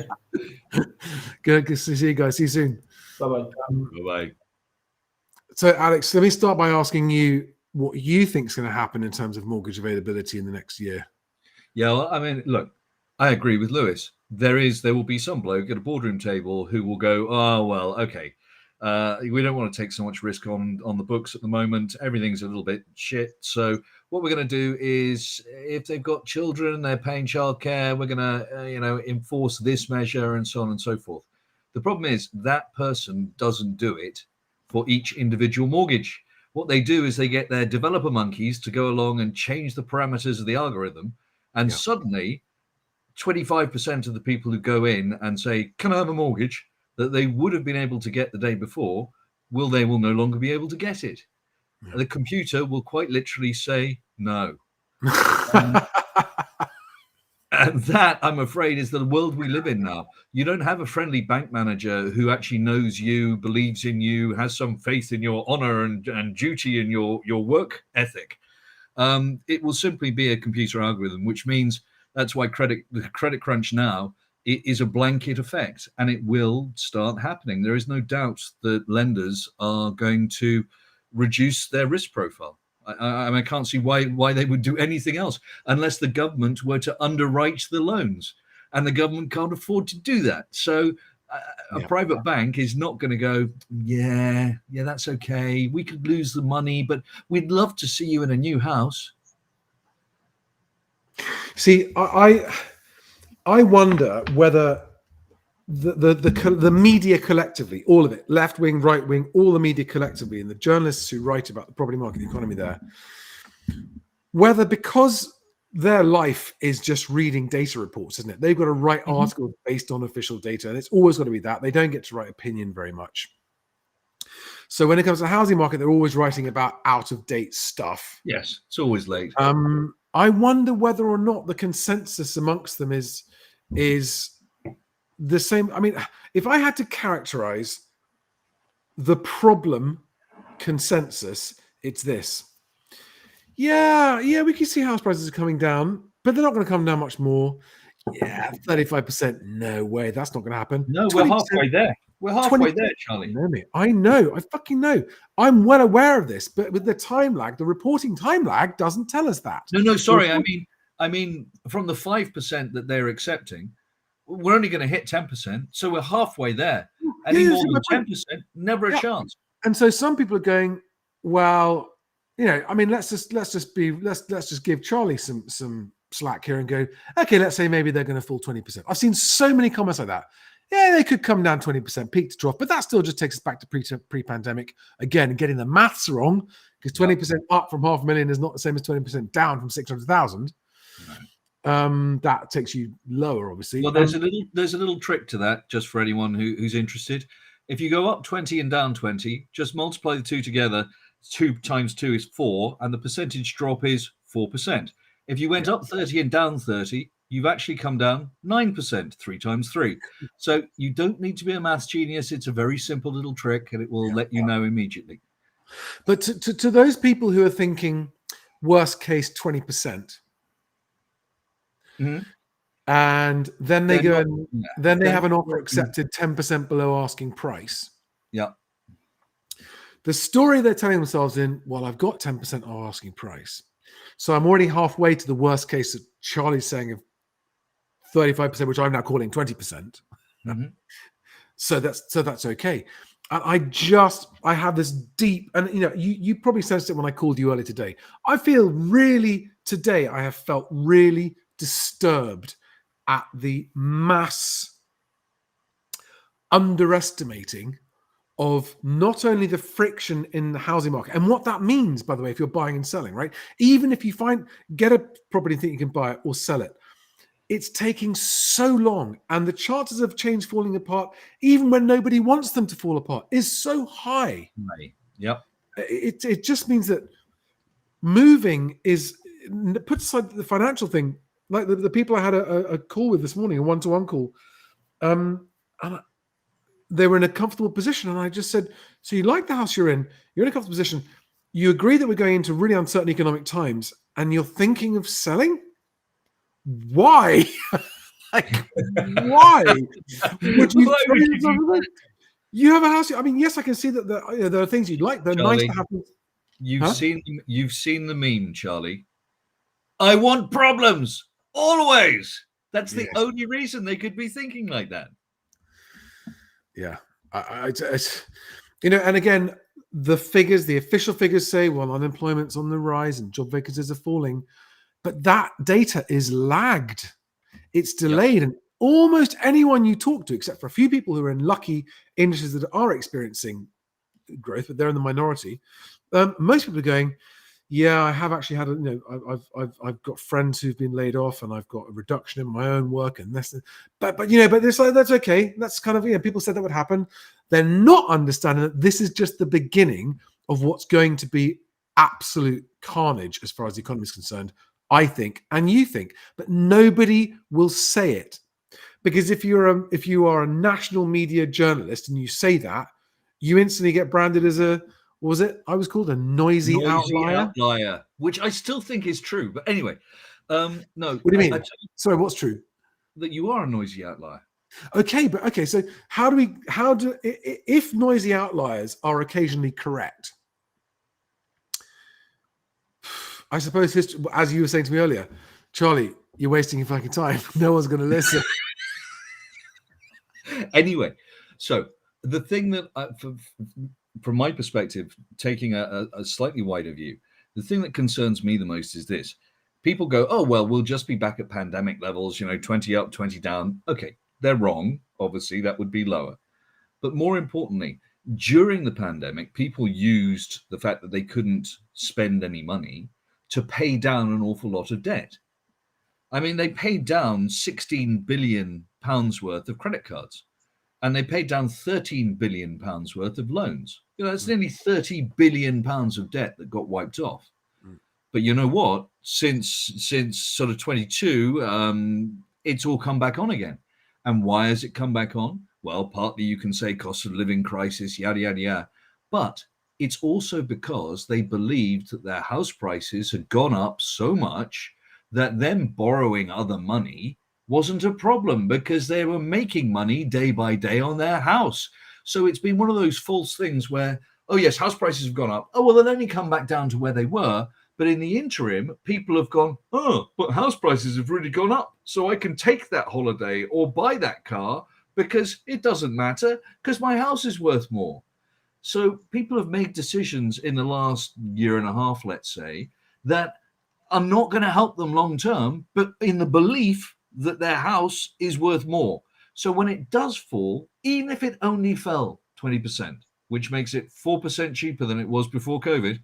Good to see you guys. See you soon. Bye-bye. Bye-bye. So, Alex, let me start by asking you what you think is going to happen in terms of mortgage availability in the next year. Yeah, well, I mean, look, I agree with Lewis. There will be some bloke at a boardroom table who will go, oh, well, okay, we don't want to take so much risk on the books at the moment. Everything's a little bit shit. So what we're going to do is, if they've got children, they're paying childcare, we're going to, enforce this measure and so on and so forth. The problem is that person doesn't do it for each individual mortgage. What they do is they get their developer monkeys to go along and change the parameters of the algorithm, and suddenly 25% of the people who go in and say, can I have a mortgage, that they would have been able to get the day before, will no longer be able to get it. Yeah. The computer will quite literally say no. And that, I'm afraid, is the world we live in now. You don't have a friendly bank manager who actually knows you, believes in you, has some faith in your honor and duty in your work ethic. It will simply be a computer algorithm, which means that's why the credit crunch now is a blanket effect, and it will start happening. There is no doubt that lenders are going to reduce their risk profile. I can't see why they would do anything else unless the government were to underwrite the loans, and the government can't afford to do that. So a private bank is not going to go, yeah, that's okay. We could lose the money, but we'd love to see you in a new house. See, I wonder whether the media collectively, all of it, left wing, right wing, all the media collectively, and the journalists who write about the property market, the economy there, whether because their life is just reading data reports, isn't it? They've got to write articles based on official data, and it's always got to be that. They don't get to write opinion very much. So when it comes to the housing market, they're always writing about out-of-date stuff. Yes, it's always late. I wonder whether or not the consensus amongst them is the same. I mean, if I had to characterize the problem consensus, it's this. Yeah, we can see house prices are coming down, but they're not going to come down much more. Yeah, 35%. No way, that's not going to happen. No, we're halfway there. We're halfway there, Charlie. I know. I fucking know. I'm well aware of this, but with the time lag, the reporting time lag doesn't tell us that. No, sorry. I mean, from the 5% that they're accepting, we're only going to hit 10%, so we're halfway there. Any more than 10%, never a chance. And so some people are going, well, I mean, let's just give Charlie some slack here and go, okay, let's say maybe they're going to fall 20%. I've seen so many comments like that. Yeah, they could come down 20%, peak to trough, but that still just takes us back to pre-pandemic. Again, getting the maths wrong, because 20% up from 500,000 is not the same as 20% down from 600,000. No. That takes you lower, obviously. Well, there's a little trick to that, just for anyone who's interested. If you go up 20 and down 20, just multiply the two together. 2 times 2 is 4, and the percentage drop is 4%. If you went up 30 and down 30, you've actually come down 9%, 3 times 3. So you don't need to be a maths genius. It's a very simple little trick, and it will let you know immediately. But to those people who are thinking worst case 20%, and then they they have an offer accepted 10% below asking price. Yeah. The story they're telling themselves in, well, I've got 10% of asking price, so I'm already halfway to the worst case that Charlie's saying of 35%, which I'm now calling 20%. So that's okay. And I have this deep, and you probably sensed it when I called you earlier today. I have felt really disturbed at the mass underestimating of not only the friction in the housing market and what that means, by the way, if you're buying and selling, right? Even if you get a property and think you can buy it or sell it, it's taking so long, and the chances of change falling apart, even when nobody wants them to fall apart, is so high. Right. Yep. It just means that moving is, put aside the financial thing, like the people I had a call with this morning, a one-to-one call, and they were in a comfortable position, and I just said, so you like the house you're in a comfortable position, you agree that we're going into really uncertain economic times, and you're thinking of selling? Why? Why would you? You have a house. I mean, yes, I can see that there are things you'd like. They're nice to have. You've seen the meme, Charlie. I want problems always. That's the only reason they could be thinking like that. Yeah, and again, the official figures say, well, unemployment's on the rise and job vacancies are falling. But that data is lagged. It's delayed. And almost anyone you talk to, except for a few people who are in lucky industries that are experiencing growth, but they're in the minority, most people are going, yeah, I have actually had I've got friends who've been laid off, and I've got a reduction in my own work, and this, but this, that's okay. That's kind of, people said that would happen. They're not understanding that this is just the beginning of what's going to be absolute carnage as far as the economy is concerned. I think, and you think, but nobody will say it, because if you are a national media journalist and you say that, you instantly get branded as a I was called a noisy outlier, which I still think is true. But anyway, no. What do you mean? Sorry, what's true? That you are a noisy outlier. Okay. So if noisy outliers are occasionally correct, I suppose history, as you were saying to me earlier, Charlie, you're wasting your fucking time. No one's going to listen. Anyway, so the thing that, from my perspective, taking a slightly wider view, the thing that concerns me the most is this. People go, oh, well, we'll just be back at pandemic levels, 20 up, 20 down. Okay, they're wrong. Obviously, that would be lower. But more importantly, during the pandemic, people used the fact that they couldn't spend any money to pay down an awful lot of debt. I mean, they paid down 16 billion pounds worth of credit cards, and they paid down 13 billion pounds worth of loans. That's nearly 30 billion pounds of debt that got wiped off. But you know what? Since sort of 22, it's all come back on again. And why has it come back on? Well, partly you can say cost of living crisis, yada, yada, yada. But it's also because they believed that their house prices had gone up so much that them borrowing other money wasn't a problem because they were making money day by day on their house. So it's been one of those false things where, oh, yes, house prices have gone up. Oh, well, they'll only come back down to where they were. But in the interim, people have gone, oh, but house prices have really gone up. So I can take that holiday or buy that car because it doesn't matter because my house is worth more. So people have made decisions in the last year and a half, let's say, that are not going to help them long term, but in the belief that their house is worth more. So when it does fall, even if it only fell 20%, which makes it 4% cheaper than it was before COVID,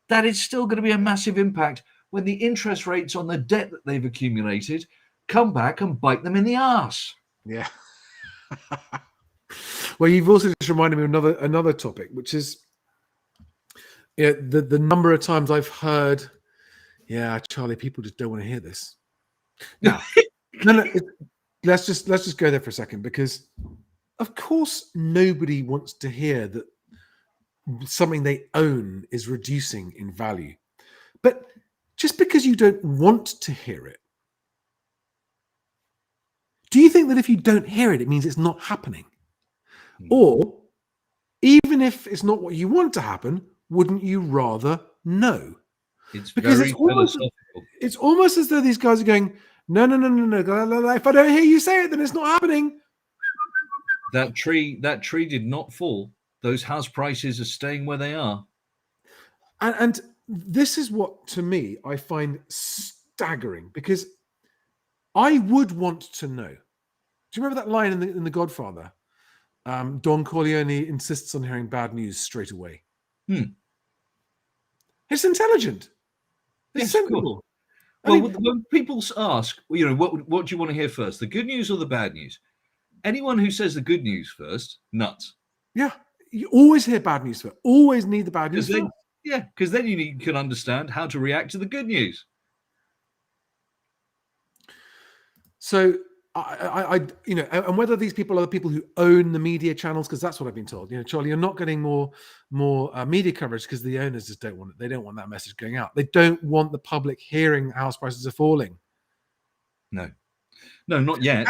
that is still going to be a massive impact when the interest rates on the debt that they've accumulated come back and bite them in the arse. Yeah. Well, you've also just reminded me of another topic, which is the number of times I've heard, yeah, Charlie, people just don't want to hear this. Now, let's just go there for a second, because of course nobody wants to hear that something they own is reducing in value. But just because you don't want to hear it, do you think that if you don't hear it, it means it's not happening? Or even if it's not what you want to happen, wouldn't you rather know? It's because it's almost as though these guys are going, no. If I don't hear you say it, then it's not happening. That tree did not fall. Those house prices are staying where they are. And this is what, to me, I find staggering, because I would want to know. Do you remember that line in The Godfather? Don Corleone insists on hearing bad news straight away. It's intelligent. It's sensible. Well, when people ask, what do you want to hear first, the good news or the bad news? Anyone who says the good news first, nuts. Yeah, you always hear bad news first. Always need the bad news first. Yeah, because then you can understand how to react to the good news. So, and whether these people are the people who own the media channels, because that's what I've been told. Charlie, you're not getting more media coverage because the owners just don't want it. They don't want that message going out. They don't want the public hearing house prices are falling. No, not yet.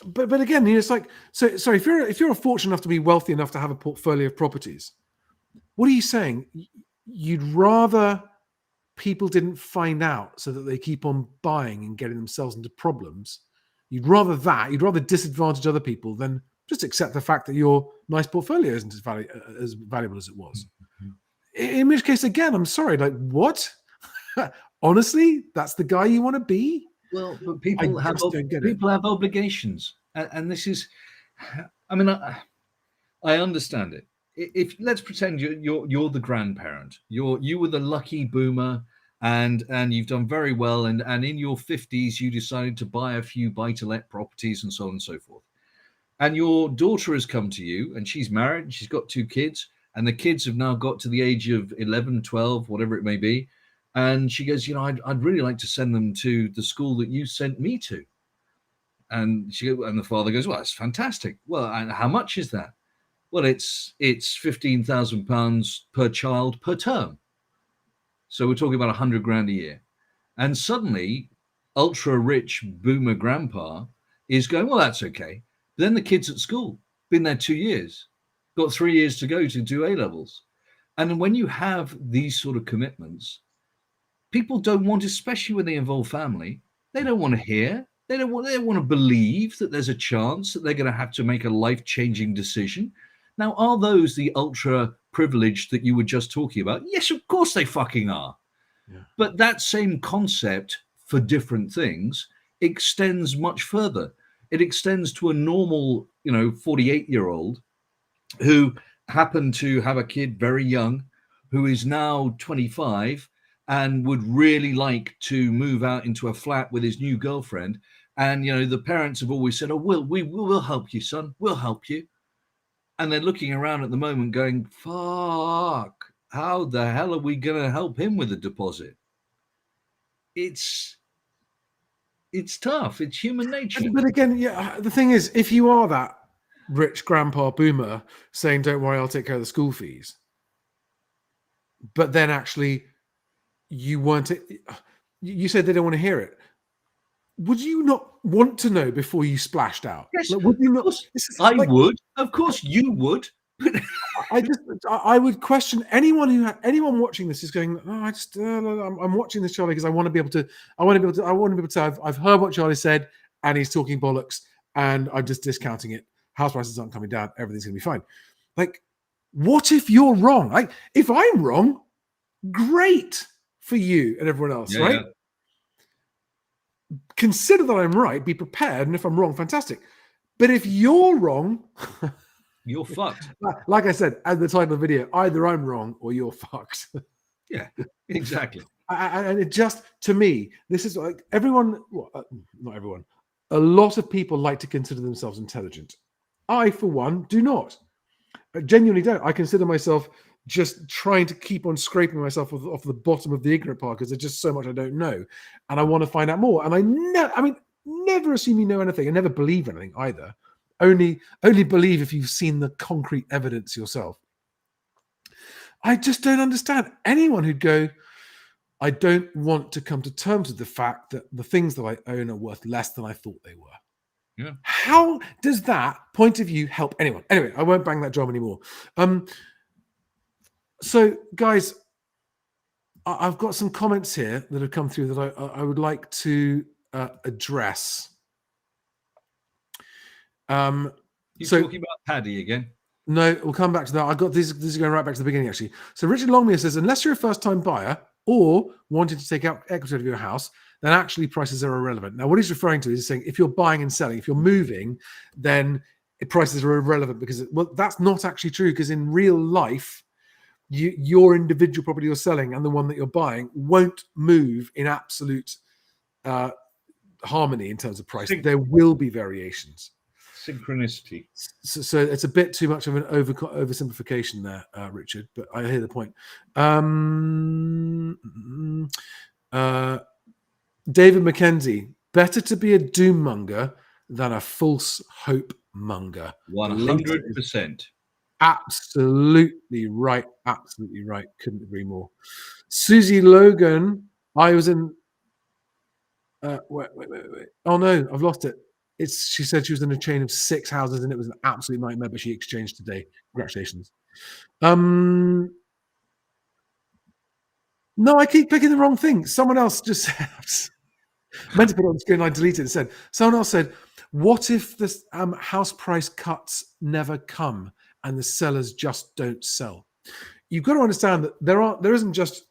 But again, it's like, so if you're fortunate enough to be wealthy enough to have a portfolio of properties, what are you saying? You'd rather people didn't find out so that they keep on buying and getting themselves into problems? You'd rather disadvantage other people than just accept the fact that your nice portfolio isn't as valuable as it was. In which case, again, I'm sorry, like, what? Honestly, that's the guy you want to be? Well, but people have obligations, and this is, I mean, I understand it. If let's pretend you're the grandparent, you were the lucky boomer, and you've done very well, and in your 50s you decided to buy a few buy-to-let properties and so on and so forth, and your daughter has come to you, and she's married, and she's got 2 kids, and the kids have now got to the age of 11, 12, whatever it may be. And she goes, I'd really like to send them to the school that you sent me to. And the father goes, well, that's fantastic. Well, and how much is that? Well, it's £15,000 per child per term. So we're talking about 100 grand a year. And suddenly, ultra rich boomer grandpa is going, well, that's okay. But then the kids at school, been there 2 years, got 3 years to go to do A-levels. And when you have these sort of commitments, people don't want, especially when they involve family, they don't want to hear, they don't want to believe that there's a chance that they're going to have to make a life-changing decision. Now, are those the ultra privileged that you were just talking about? Yes, of course they fucking are. Yeah. But that same concept for different things extends much further. It extends to a normal, 48-year-old who happened to have a kid very young, who is now 25 and would really like to move out into a flat with his new girlfriend. And, the parents have always said, oh, we will help you, son. We'll help you. And they're looking around at the moment going, fuck, how the hell are we going to help him with a deposit? It's tough. It's human nature. But again, yeah, the thing is, if you are that rich grandpa boomer saying, don't worry, I'll take care of the school fees, but then actually you weren't, you said they don't want to hear it. Would you not want to know before you splashed out? Yes, would you not? I would. Of course you would. I would question anyone watching this is going, oh, I'm watching this, Charlie, because I want to be able to say I've heard what Charlie said and he's talking bollocks and I'm just discounting it. House prices aren't coming down. Everything's going to be fine. Like, what if you're wrong? Like, if I'm wrong, great for you and everyone else, right? Yeah. Consider that I'm right, be prepared, and if I'm wrong, fantastic. But if you're wrong, you're fucked. Like I said at the title of the video, either I'm wrong or you're fucked. Yeah, exactly. And it just, to me, this is like everyone, well, not everyone, a lot of people like to consider themselves intelligent. I, for one, do not. I genuinely don't. I consider myself just trying to keep on scraping myself off the bottom of the ignorant part because there's just so much I don't know. And I want to find out more. And never assume you know anything and never believe anything either. Only believe if you've seen the concrete evidence yourself. I just don't understand anyone who'd go, I don't want to come to terms with the fact that the things that I own are worth less than I thought they were. Yeah. How does that point of view help anyone? Anyway, I won't bang that drum anymore. So, guys, I've got some comments here that have come through that I would like to address. You're talking about Paddy again? No, we'll come back to that. I got this is going right back to the beginning, actually. So Richard Longmere says, unless you're a first-time buyer or wanting to take out equity out of your house, then actually prices are irrelevant. Now, what he's referring to is saying if you're buying and selling, if you're moving, then prices are irrelevant because, that's not actually true because in real life, your individual property you're selling and the one that you're buying won't move in absolute harmony in terms of price. There will be variations. Synchronicity. So it's a bit too much of an oversimplification there, Richard, but I hear the point. David McKenzie, better to be a doom monger than a false hope monger. 100%. Absolutely right. Absolutely right. Couldn't agree more. Susie Logan, I was in. Wait. Oh no, I've lost it. She said she was in a chain of 6 houses and it was an absolute nightmare, but she exchanged today. Congratulations. No, I keep picking the wrong thing. Someone else just said, meant to put it on the screen, I deleted it and said, someone else said, what if the house price cuts never come and the sellers just don't sell? You've got to understand that there isn't just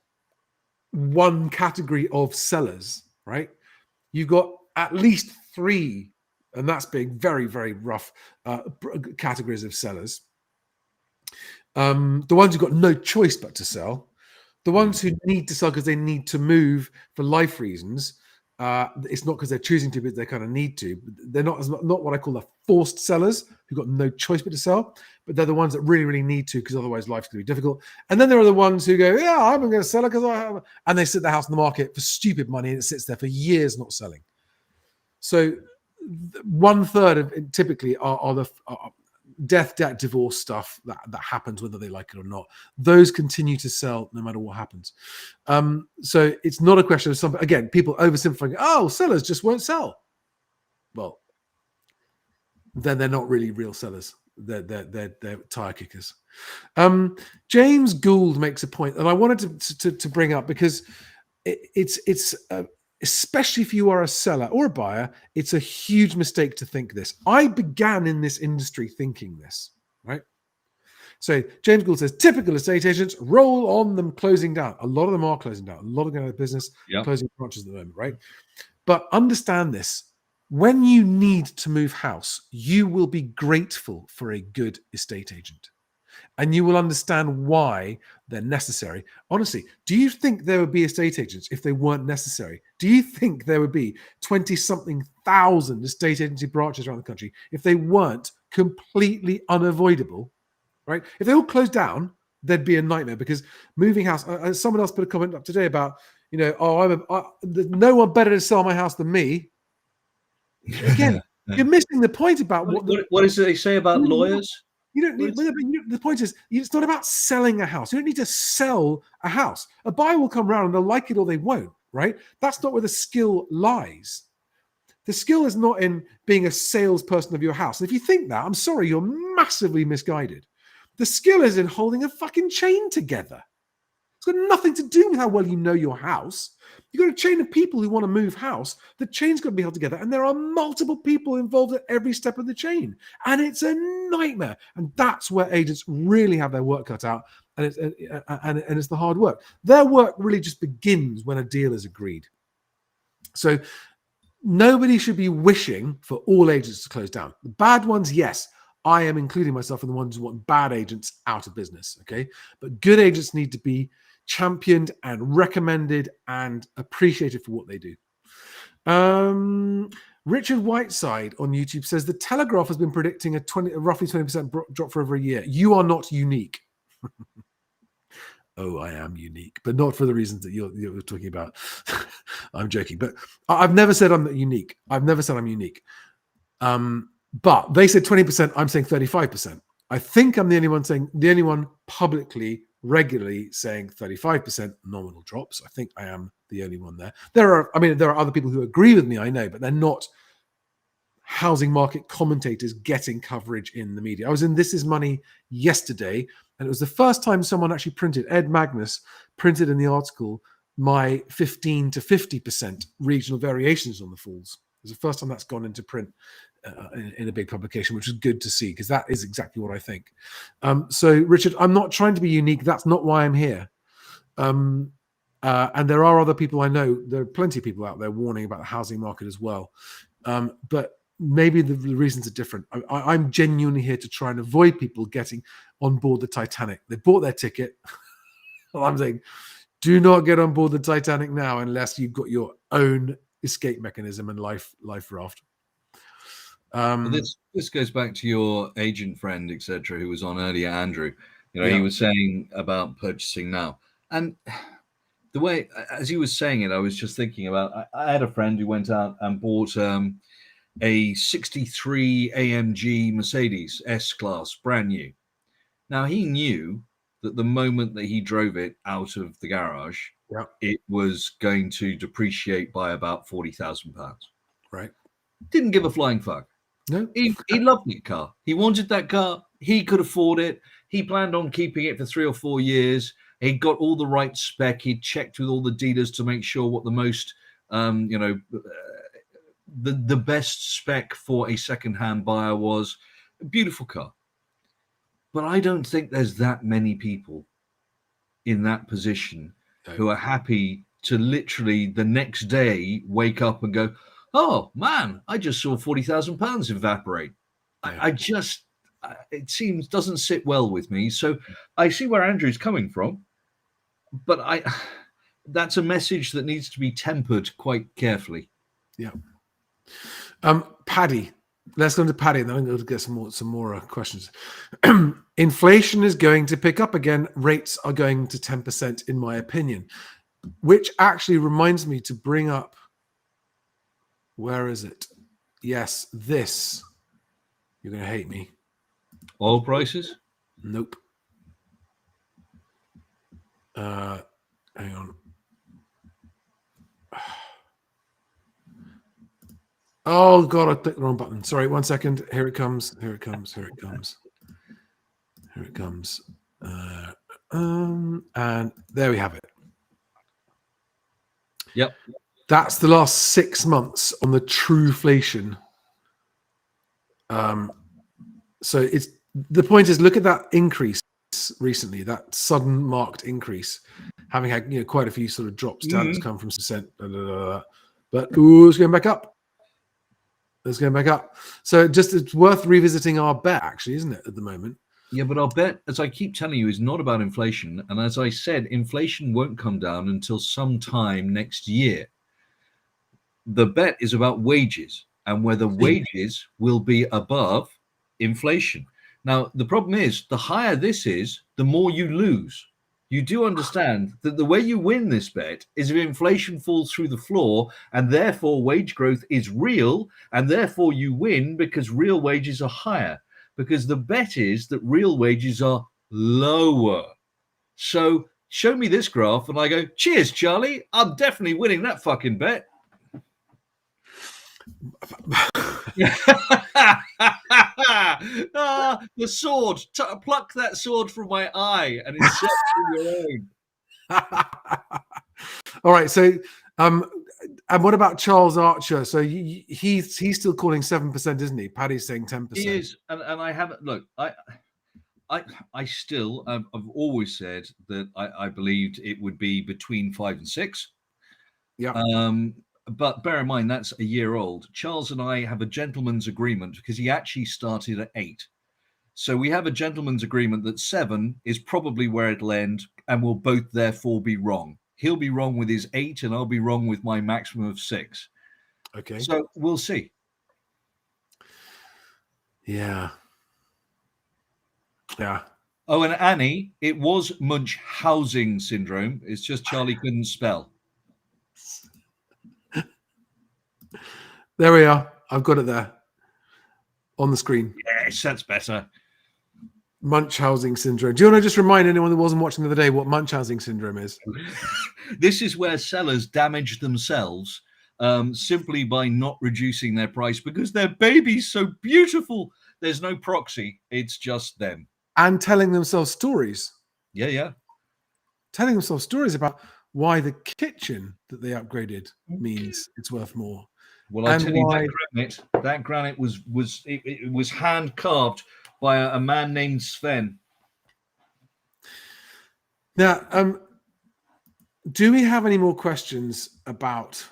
one category of sellers, right? You've got at least 3, and that's being very, very rough, categories of sellers. The ones who've got no choice but to sell, the ones who need to sell because they need to move for life reasons. It's not because they're choosing to, but they kind of need to. They're not what I call the forced sellers who've got no choice but to sell, but they're the ones that really, really need to because otherwise life's going to be difficult. And then there are the ones who go, yeah, I'm going to sell it because I have, and they sit the house on the market for stupid money and it sits there for years not selling. So 1/3 of it typically are the death, debt, divorce stuff that happens whether they like it or not. Those continue to sell no matter what happens. So it's not a question of something. Again, people oversimplifying. Oh, sellers just won't sell. Well, then they're not really real sellers. They're tire kickers. James Gould makes a point, and I wanted to bring up because it's especially if you are a seller or a buyer, it's a huge mistake to think this. I began in this industry thinking this, right? So James Gould says, typical estate agents roll on them closing down. A lot of them are closing down. A lot of going out of business, closing branches at the moment, right? But understand this. When you need to move house, you will be grateful for a good estate agent. And you will understand why they're necessary. Honestly, do you think there would be estate agents if they weren't necessary? Do you think there would be 20-something thousand estate agency branches around the country if they weren't completely unavoidable, right? If they all closed down, there'd be a nightmare, because moving house, someone else put a comment up today about, there's no one better to sell my house than me. Again, you're missing the point about what does they say about lawyers? You don't need. The point is, it's not about selling a house. You don't need to sell a house. A buyer will come around and they'll like it or they won't. Right? That's not where the skill lies. The skill is not in being a salesperson of your house. And if you think that, I'm sorry, you're massively misguided. The skill is in holding a fucking chain together. It's got nothing to do with how well you know your house. You've got a chain of people who want to move house. The chain's got to be held together. And there are multiple people involved at every step of the chain. And it's a nightmare. And that's where agents really have their work cut out. And it's the hard work. Their work really just begins when a deal is agreed. So nobody should be wishing for all agents to close down. The bad ones, yes. I am including myself in the ones who want bad agents out of business. Okay. But good agents need to be championed and recommended and appreciated for what they do. Richard Whiteside on YouTube says the Telegraph has been predicting a roughly 20% drop for over a year. You are not unique. Oh, I am unique, but not for the reasons that you're talking about. I'm joking, but I've never said I'm not unique. I've never said I'm unique. But they said 20%. I'm saying 35%. I think I'm the only one publicly, regularly saying 35% nominal drops. I think I am the only one there. There are other people who agree with me, I know, but they're not housing market commentators getting coverage in the media. I was in This Is Money yesterday, and it was the first time someone actually printed, Ed Magnus printed in the article, my 15 to 50% regional variations on the falls. It was the first time that's gone into print in a big publication, which is good to see, because that is exactly what I think. So, Richard, I'm not trying to be unique. That's not why I'm here. And there are other people I know. There are plenty of people out there warning about the housing market as well. But maybe the reasons are different. I'm genuinely here to try and avoid people getting on board the Titanic. They bought their ticket. Well, I'm saying, do not get on board the Titanic now unless you've got your own escape mechanism and life raft. This goes back to your agent friend, etc., who was on earlier, Andrew. He was saying about purchasing now, and the way as he was saying it, I was just thinking about. I had a friend who went out and bought a 63 AMG Mercedes S-Class, brand new. Now, he knew that the moment that he drove it out of the garage, it was going to depreciate by about £40,000. Right. Didn't give a flying fuck. No. He loved that car. He wanted that car. He could afford it. He planned on keeping it for 3 or 4 years. He got all the right spec. He checked with all the dealers to make sure what the most, the best spec for a second-hand buyer was. A beautiful car. But I don't think there's that many people in that position who are happy to literally the next day wake up and go, oh man, I just saw £40,000 evaporate. I just, it doesn't sit well with me. So I see where Andrew's coming from, but that's a message that needs to be tempered quite carefully. Yeah. Paddy, let's go to Paddy, and then I'm going to get some more questions. Inflation is going to pick up again. Rates are going to 10%, in my opinion, which actually reminds me to bring up. Where is it? Yes, this. You're going to hate me. Oil prices? Nope. Hang on. Oh, God, I clicked the wrong button. Sorry, 1 second. Here it comes. Here it comes. Here it comes. Here it comes. And there we have it. Yep. That's the last 6 months on the true inflation. So the point is, look at that increase recently, that sudden marked increase, having had quite a few sort of drops down. It's come from percent, but it's going back up. It's going back up. So it's worth revisiting our bet, actually, isn't it, at the moment? Yeah, but our bet, as I keep telling you, is not about inflation. And as I said, inflation won't come down until sometime next year. The bet is about wages and whether wages will be above inflation. Now, the problem is, the higher this is, the more you lose. You do understand that the way you win this bet is if inflation falls through the floor and therefore wage growth is real, and therefore you win because real wages are higher. Because the bet is that real wages are lower. So show me this graph and I go, cheers, Charlie. I'm definitely winning that fucking bet. The sword. Pluck that sword from my eye and insert it in your own. All right. So, and what about Charles Archer? So he's still calling 7%, isn't he? Paddy's saying 10%. He is, and I haven't. Look, I still, I've always said that I believed it would be between 5 and 6. Yeah. But bear in mind, that's a year old. Charles and I have a gentleman's agreement because he actually started at 8. So we have a gentleman's agreement that 7 is probably where it'll end, and we'll both therefore be wrong. He'll be wrong with his 8, and I'll be wrong with my maximum of 6. Okay. So we'll see. Yeah. Yeah. Oh, and Annie, it was Munchausen syndrome. It's just Charlie couldn't spell. There we are. I've got it there on the screen. Yes, that's better. Munchausen syndrome. Do you want to just remind anyone that wasn't watching the other day what Munchausen syndrome is? This is where sellers damage themselves simply by not reducing their price because their baby's so beautiful. There's no proxy. It's just them. And telling themselves stories. Yeah. Telling themselves stories about why the kitchen that they upgraded means it's worth more. Well, I tell you, that granite was hand carved by a man named Sven. Now, do we have any more questions about?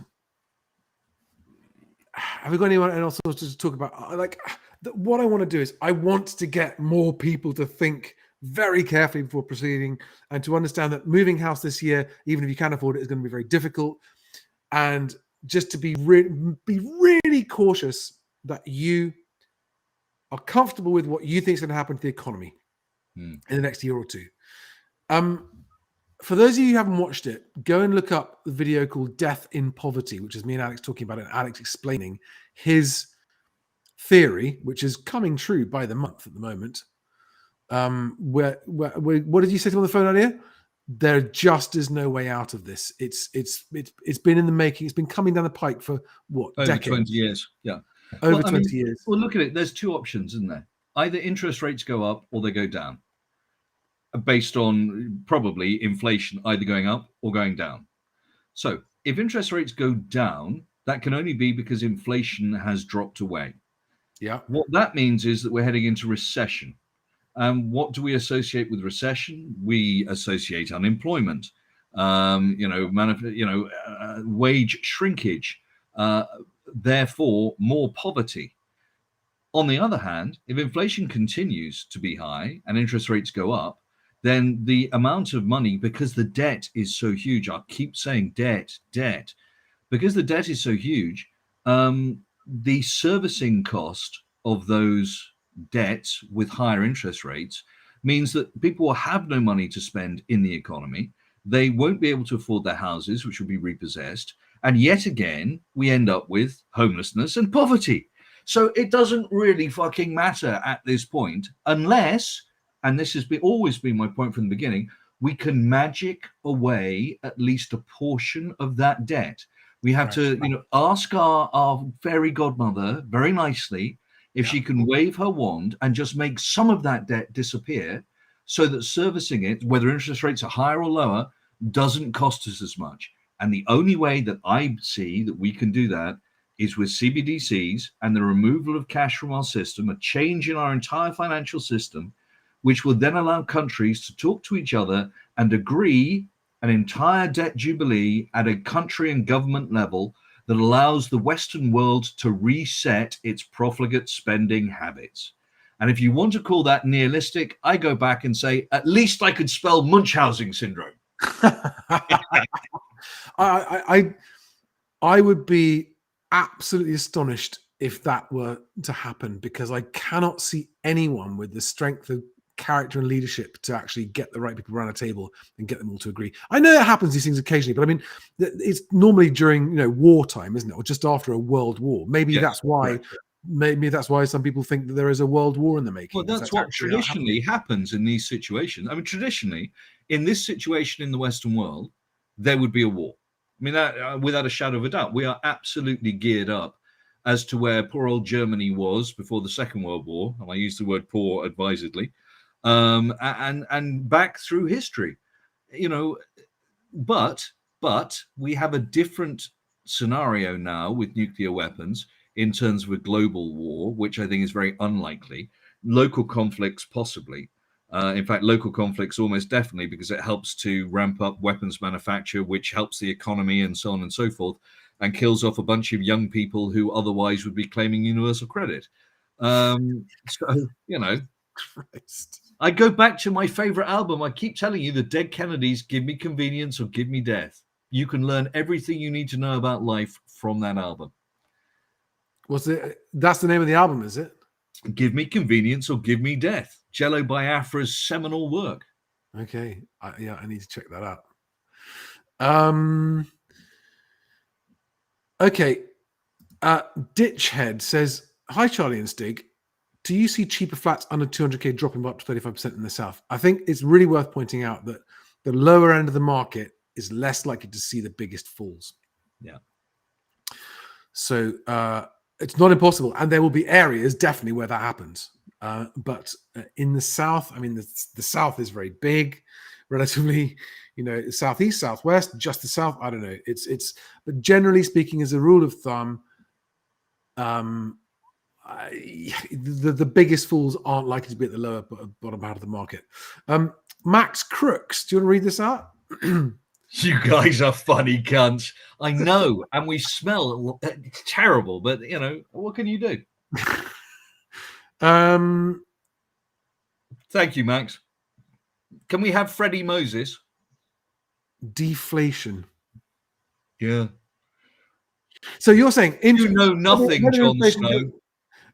Have we got anyone else to talk about? Like, what I want to do is I want to get more people to think very carefully before proceeding and to understand that moving house this year, even if you can afford it, is going to be very difficult. And just to be really cautious that you are comfortable with what you think is going to happen to the economy in the next year or two. For those of you who haven't watched it, go and look up the video called Death in Poverty, which is me and Alex talking about it, and Alex explaining his theory, which is coming true by the month at the moment. Where what did you say to him on the phone earlier? There just is no way out of this. It's been in the making. It's been coming down the pike for what? Over decades? 20 years. Yeah. Over 20 years. Well, look at it. There's two options, isn't there? Either interest rates go up or they go down, based on probably inflation either going up or going down. So if interest rates go down, that can only be because inflation has dropped away. Yeah. What that means is that we're heading into recession. What do we associate with recession? We associate unemployment, wage shrinkage, therefore more poverty. On the other hand, if inflation continues to be high and interest rates go up, then the amount of money, because the debt is so huge, I keep saying debt, because the debt is so huge, the servicing cost of those debts with higher interest rates means that people will have no money to spend in the economy. They won't be able to afford their houses, which will be repossessed. And yet again, we end up with homelessness and poverty. So it doesn't really fucking matter at this point, unless, and this has always been my point from the beginning, we can magic away at least a portion of that debt. We have to, ask our fairy godmother very nicely if she can wave her wand and just make some of that debt disappear so that servicing it, whether interest rates are higher or lower, doesn't cost us as much. And the only way that I see that we can do that is with CBDCs and the removal of cash from our system, a change in our entire financial system, which will then allow countries to talk to each other and agree an entire debt jubilee at a country and government level that allows the Western world to reset its profligate spending habits. And if you want to call that nihilistic, I go back and say, at least I could spell Munchausen syndrome. I would be absolutely astonished if that were to happen, because I cannot see anyone with the strength of character and leadership to actually get the right people around a table and get them all to agree. I know it happens, these things occasionally, but I mean, it's normally during wartime, isn't it, or just after a world war? Maybe that's why. Right. Maybe that's why some people think that there is a world war in the making. Well, that's what traditionally happens in these situations. I mean, traditionally, in this situation in the Western world, there would be a war. I mean, that, without a shadow of a doubt, we are absolutely geared up as to where poor old Germany was before the Second World War, and I use the word poor advisedly, and back through history, but we have a different scenario now with nuclear weapons in terms of a global war, which I think is very unlikely. Local conflicts, possibly. In fact, local conflicts almost definitely, because it helps to ramp up weapons manufacture, which helps the economy and so on and so forth, and kills off a bunch of young people who otherwise would be claiming universal credit. Christ. I go back to my favorite album. I keep telling you, the Dead Kennedys, Give Me Convenience or Give Me Death. You can learn everything you need to know about life from that album. That's the name of the album, is it? Give Me Convenience or Give Me Death. Jello Biafra's seminal work. Okay. I need to check that out. Okay. Ditchhead says, hi, Charlie and Stig. Do you see cheaper flats under 200k dropping up to 35% in the South? I think it's really worth pointing out that the lower end of the market is less likely to see the biggest falls. Yeah. So it's not impossible. And there will be areas definitely where that happens. But in the South, I mean, the South is very big, relatively, Southeast, Southwest, just the South. I don't know. But generally speaking, as a rule of thumb, the biggest falls aren't likely to be at the lower bottom part of the market. Max Crooks, do you want to read this out? You guys are funny cunts. I know, and we smell terrible, but what can you do? Thank you, Max. Can we have Freddie Moses? Deflation. Yeah. So you're saying you know nothing, Jon Snow.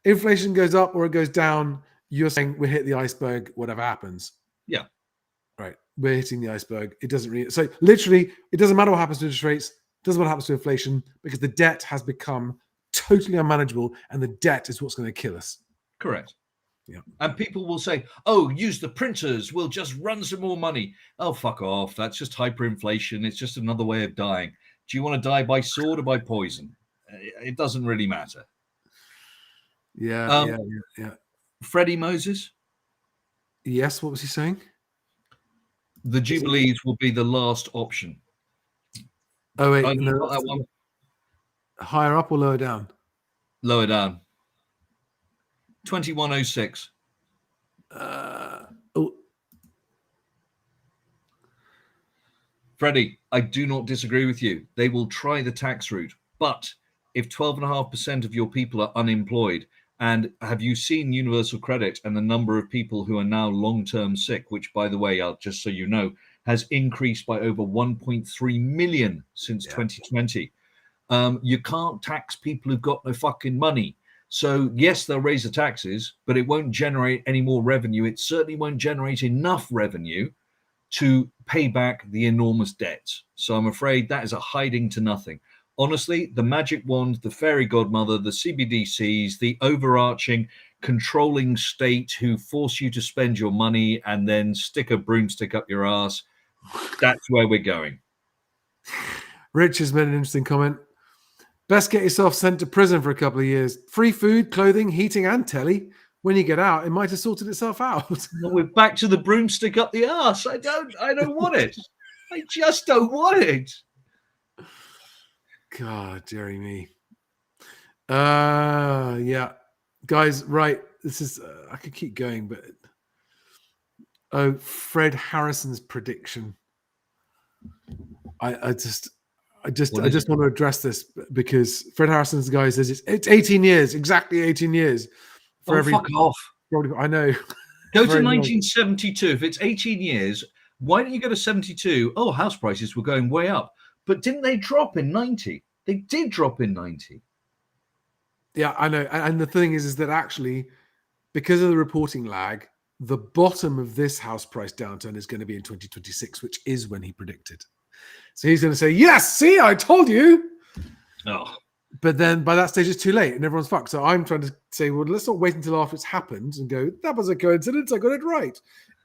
Inflation goes up or it goes down. You're saying we hit the iceberg, whatever happens. Yeah. Right. We're hitting the iceberg. It doesn't really. So literally, it doesn't matter what happens to interest rates. It doesn't matter what happens to inflation, because the debt has become totally unmanageable, and the debt is what's going to kill us. Correct. Yeah. And people will say, oh, use the printers. We'll just run some more money. Oh, fuck off. That's just hyperinflation. It's just another way of dying. Do you want to die by sword or by poison? It doesn't really matter. Yeah. Freddie Moses? Yes, what was he saying? The Jubilees will be the last option. Oh, wait. Higher up or lower down? Lower down. 2106. Freddie, I do not disagree with you. They will try the tax route. But if 12.5% of your people are unemployed, and have you seen universal credit and the number of people who are now long-term sick, which, by the way, just so you know, has increased by over 1.3 million since 2020. You can't tax people who've got no fucking money. So, yes, they'll raise the taxes, but it won't generate any more revenue. It certainly won't generate enough revenue to pay back the enormous debts. So I'm afraid that is a hiding to nothing. Honestly, the magic wand, the fairy godmother, the CBDCs, the overarching controlling state who force you to spend your money and then stick a broomstick up your ass, that's where we're going. Rich has made an interesting comment. Best get yourself sent to prison for a couple of years. Free food, clothing, heating, and telly. When you get out, it might have sorted itself out. Well, we're back to the broomstick up the arse. I don't want it. I just don't want it. God, dearie me. Yeah, guys, right. This is I could keep going, but Fred Harrison's prediction. I just want to address this because Fred Harrison's guy says it's 18 years, exactly 18 years for every. Fuck off. I know. Go to 1972. If it's 18 years, why don't you go to 72? Oh, house prices were going way up. But didn't they drop in 90? They did drop in 90. Yeah, I know. And the thing is that actually, because of the reporting lag, the bottom of this house price downturn is going to be in 2026, which is when he predicted. So he's going to say, yes, see, I told you. Oh. But then by that stage, it's too late and everyone's fucked. So I'm trying to say, well, let's not wait until after it's happened and go, that was a coincidence. I got it right.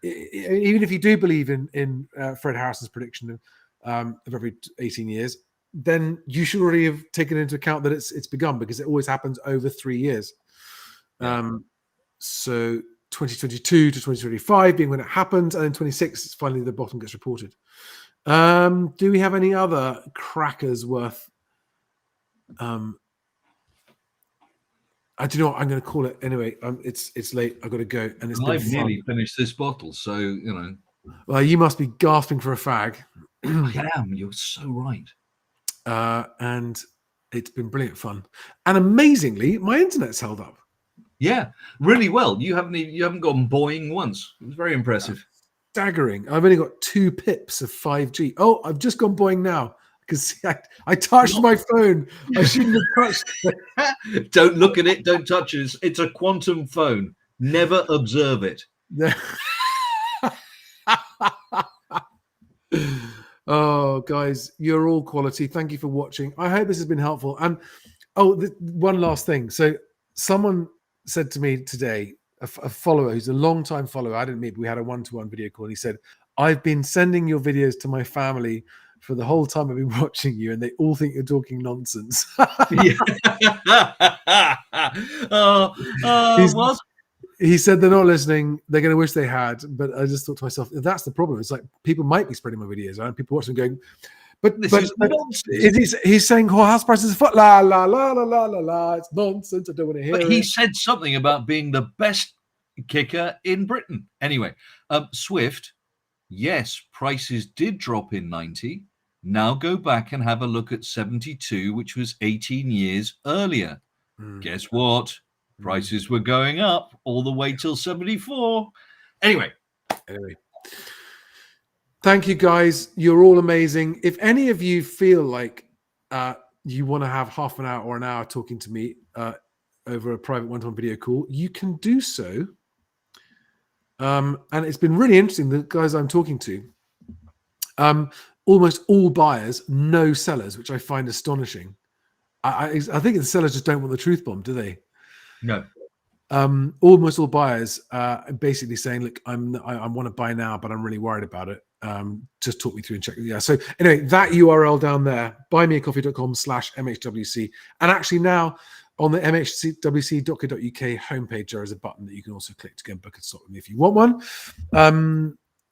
Even if you do believe in Fred Harrison's prediction of every 18 years, then you should already have taken into account that it's begun, because it always happens over 3 years. So 2022 to 2025 being when it happens, and then 26 finally the bottom gets reported. Do we have any other crackers worth? I don't know what I'm going to call it. Anyway, it's late. I've got to go, and I've nearly finished this bottle, so you know. Well, you must be gasping for a fag. I am. You're so right. And it's been brilliant fun, and amazingly, my internet's held up. Yeah, really well. You haven't gone boing once. It was very impressive. Staggering. I've only got 2 pips of 5G. Oh, I've just gone boing now because I touched my phone. I shouldn't have touched it. Don't look at it. Don't touch it. It's a quantum phone. Never observe it. Oh, guys, you're all quality. Thank you for watching. I hope this has been helpful. And one last thing. So someone said to me today, a follower who's a long-time follower, I didn't meet, but we had a one-to-one video call, and he said, I've been sending your videos to my family for the whole time I've been watching you, and they all think you're talking nonsense. He said they're not listening. They're going to wish they had. But I just thought to myself, if that's the problem, it's like people might be spreading my videos around, people watching going, but he's saying, oh, house prices are foot, la, la, la, la, la, la, la. It's nonsense. I don't want to hear it. But he said something about being the best kicker in Britain. Anyway, Swift, yes, prices did drop in 90. Now go back and have a look at 72, which was 18 years earlier. Guess what? Prices were going up all the way till 74. Anyway. Thank you, guys. You're all amazing. If any of you feel like you want to have half an hour or an hour talking to me over a private one-to-one video call, you can do so. And it's been really interesting, the guys I'm talking to. Almost all buyers, no sellers, which I find astonishing. I think the sellers just don't want the truth bomb, do they? No. Almost all buyers basically saying, look, I want to buy now, but I'm really worried about it. Just talk me through and check. Yeah. So anyway, that URL down there, buymeacoffee.com/MHWC. And actually now on the mhwc.co.uk homepage, there is a button that you can also click to go and book a slot with me if you want one.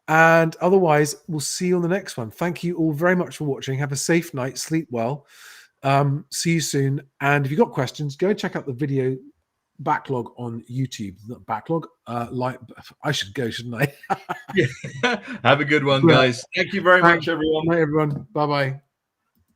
And otherwise, we'll see you on the next one. Thank you all very much for watching. Have a safe night. Sleep well. See you soon. And if you've got questions, go check out the video backlog on YouTube. Not backlog. I should go, shouldn't I? Yeah. Have a good one, guys. Thank you very much, everyone. Bye, everyone. Bye-bye.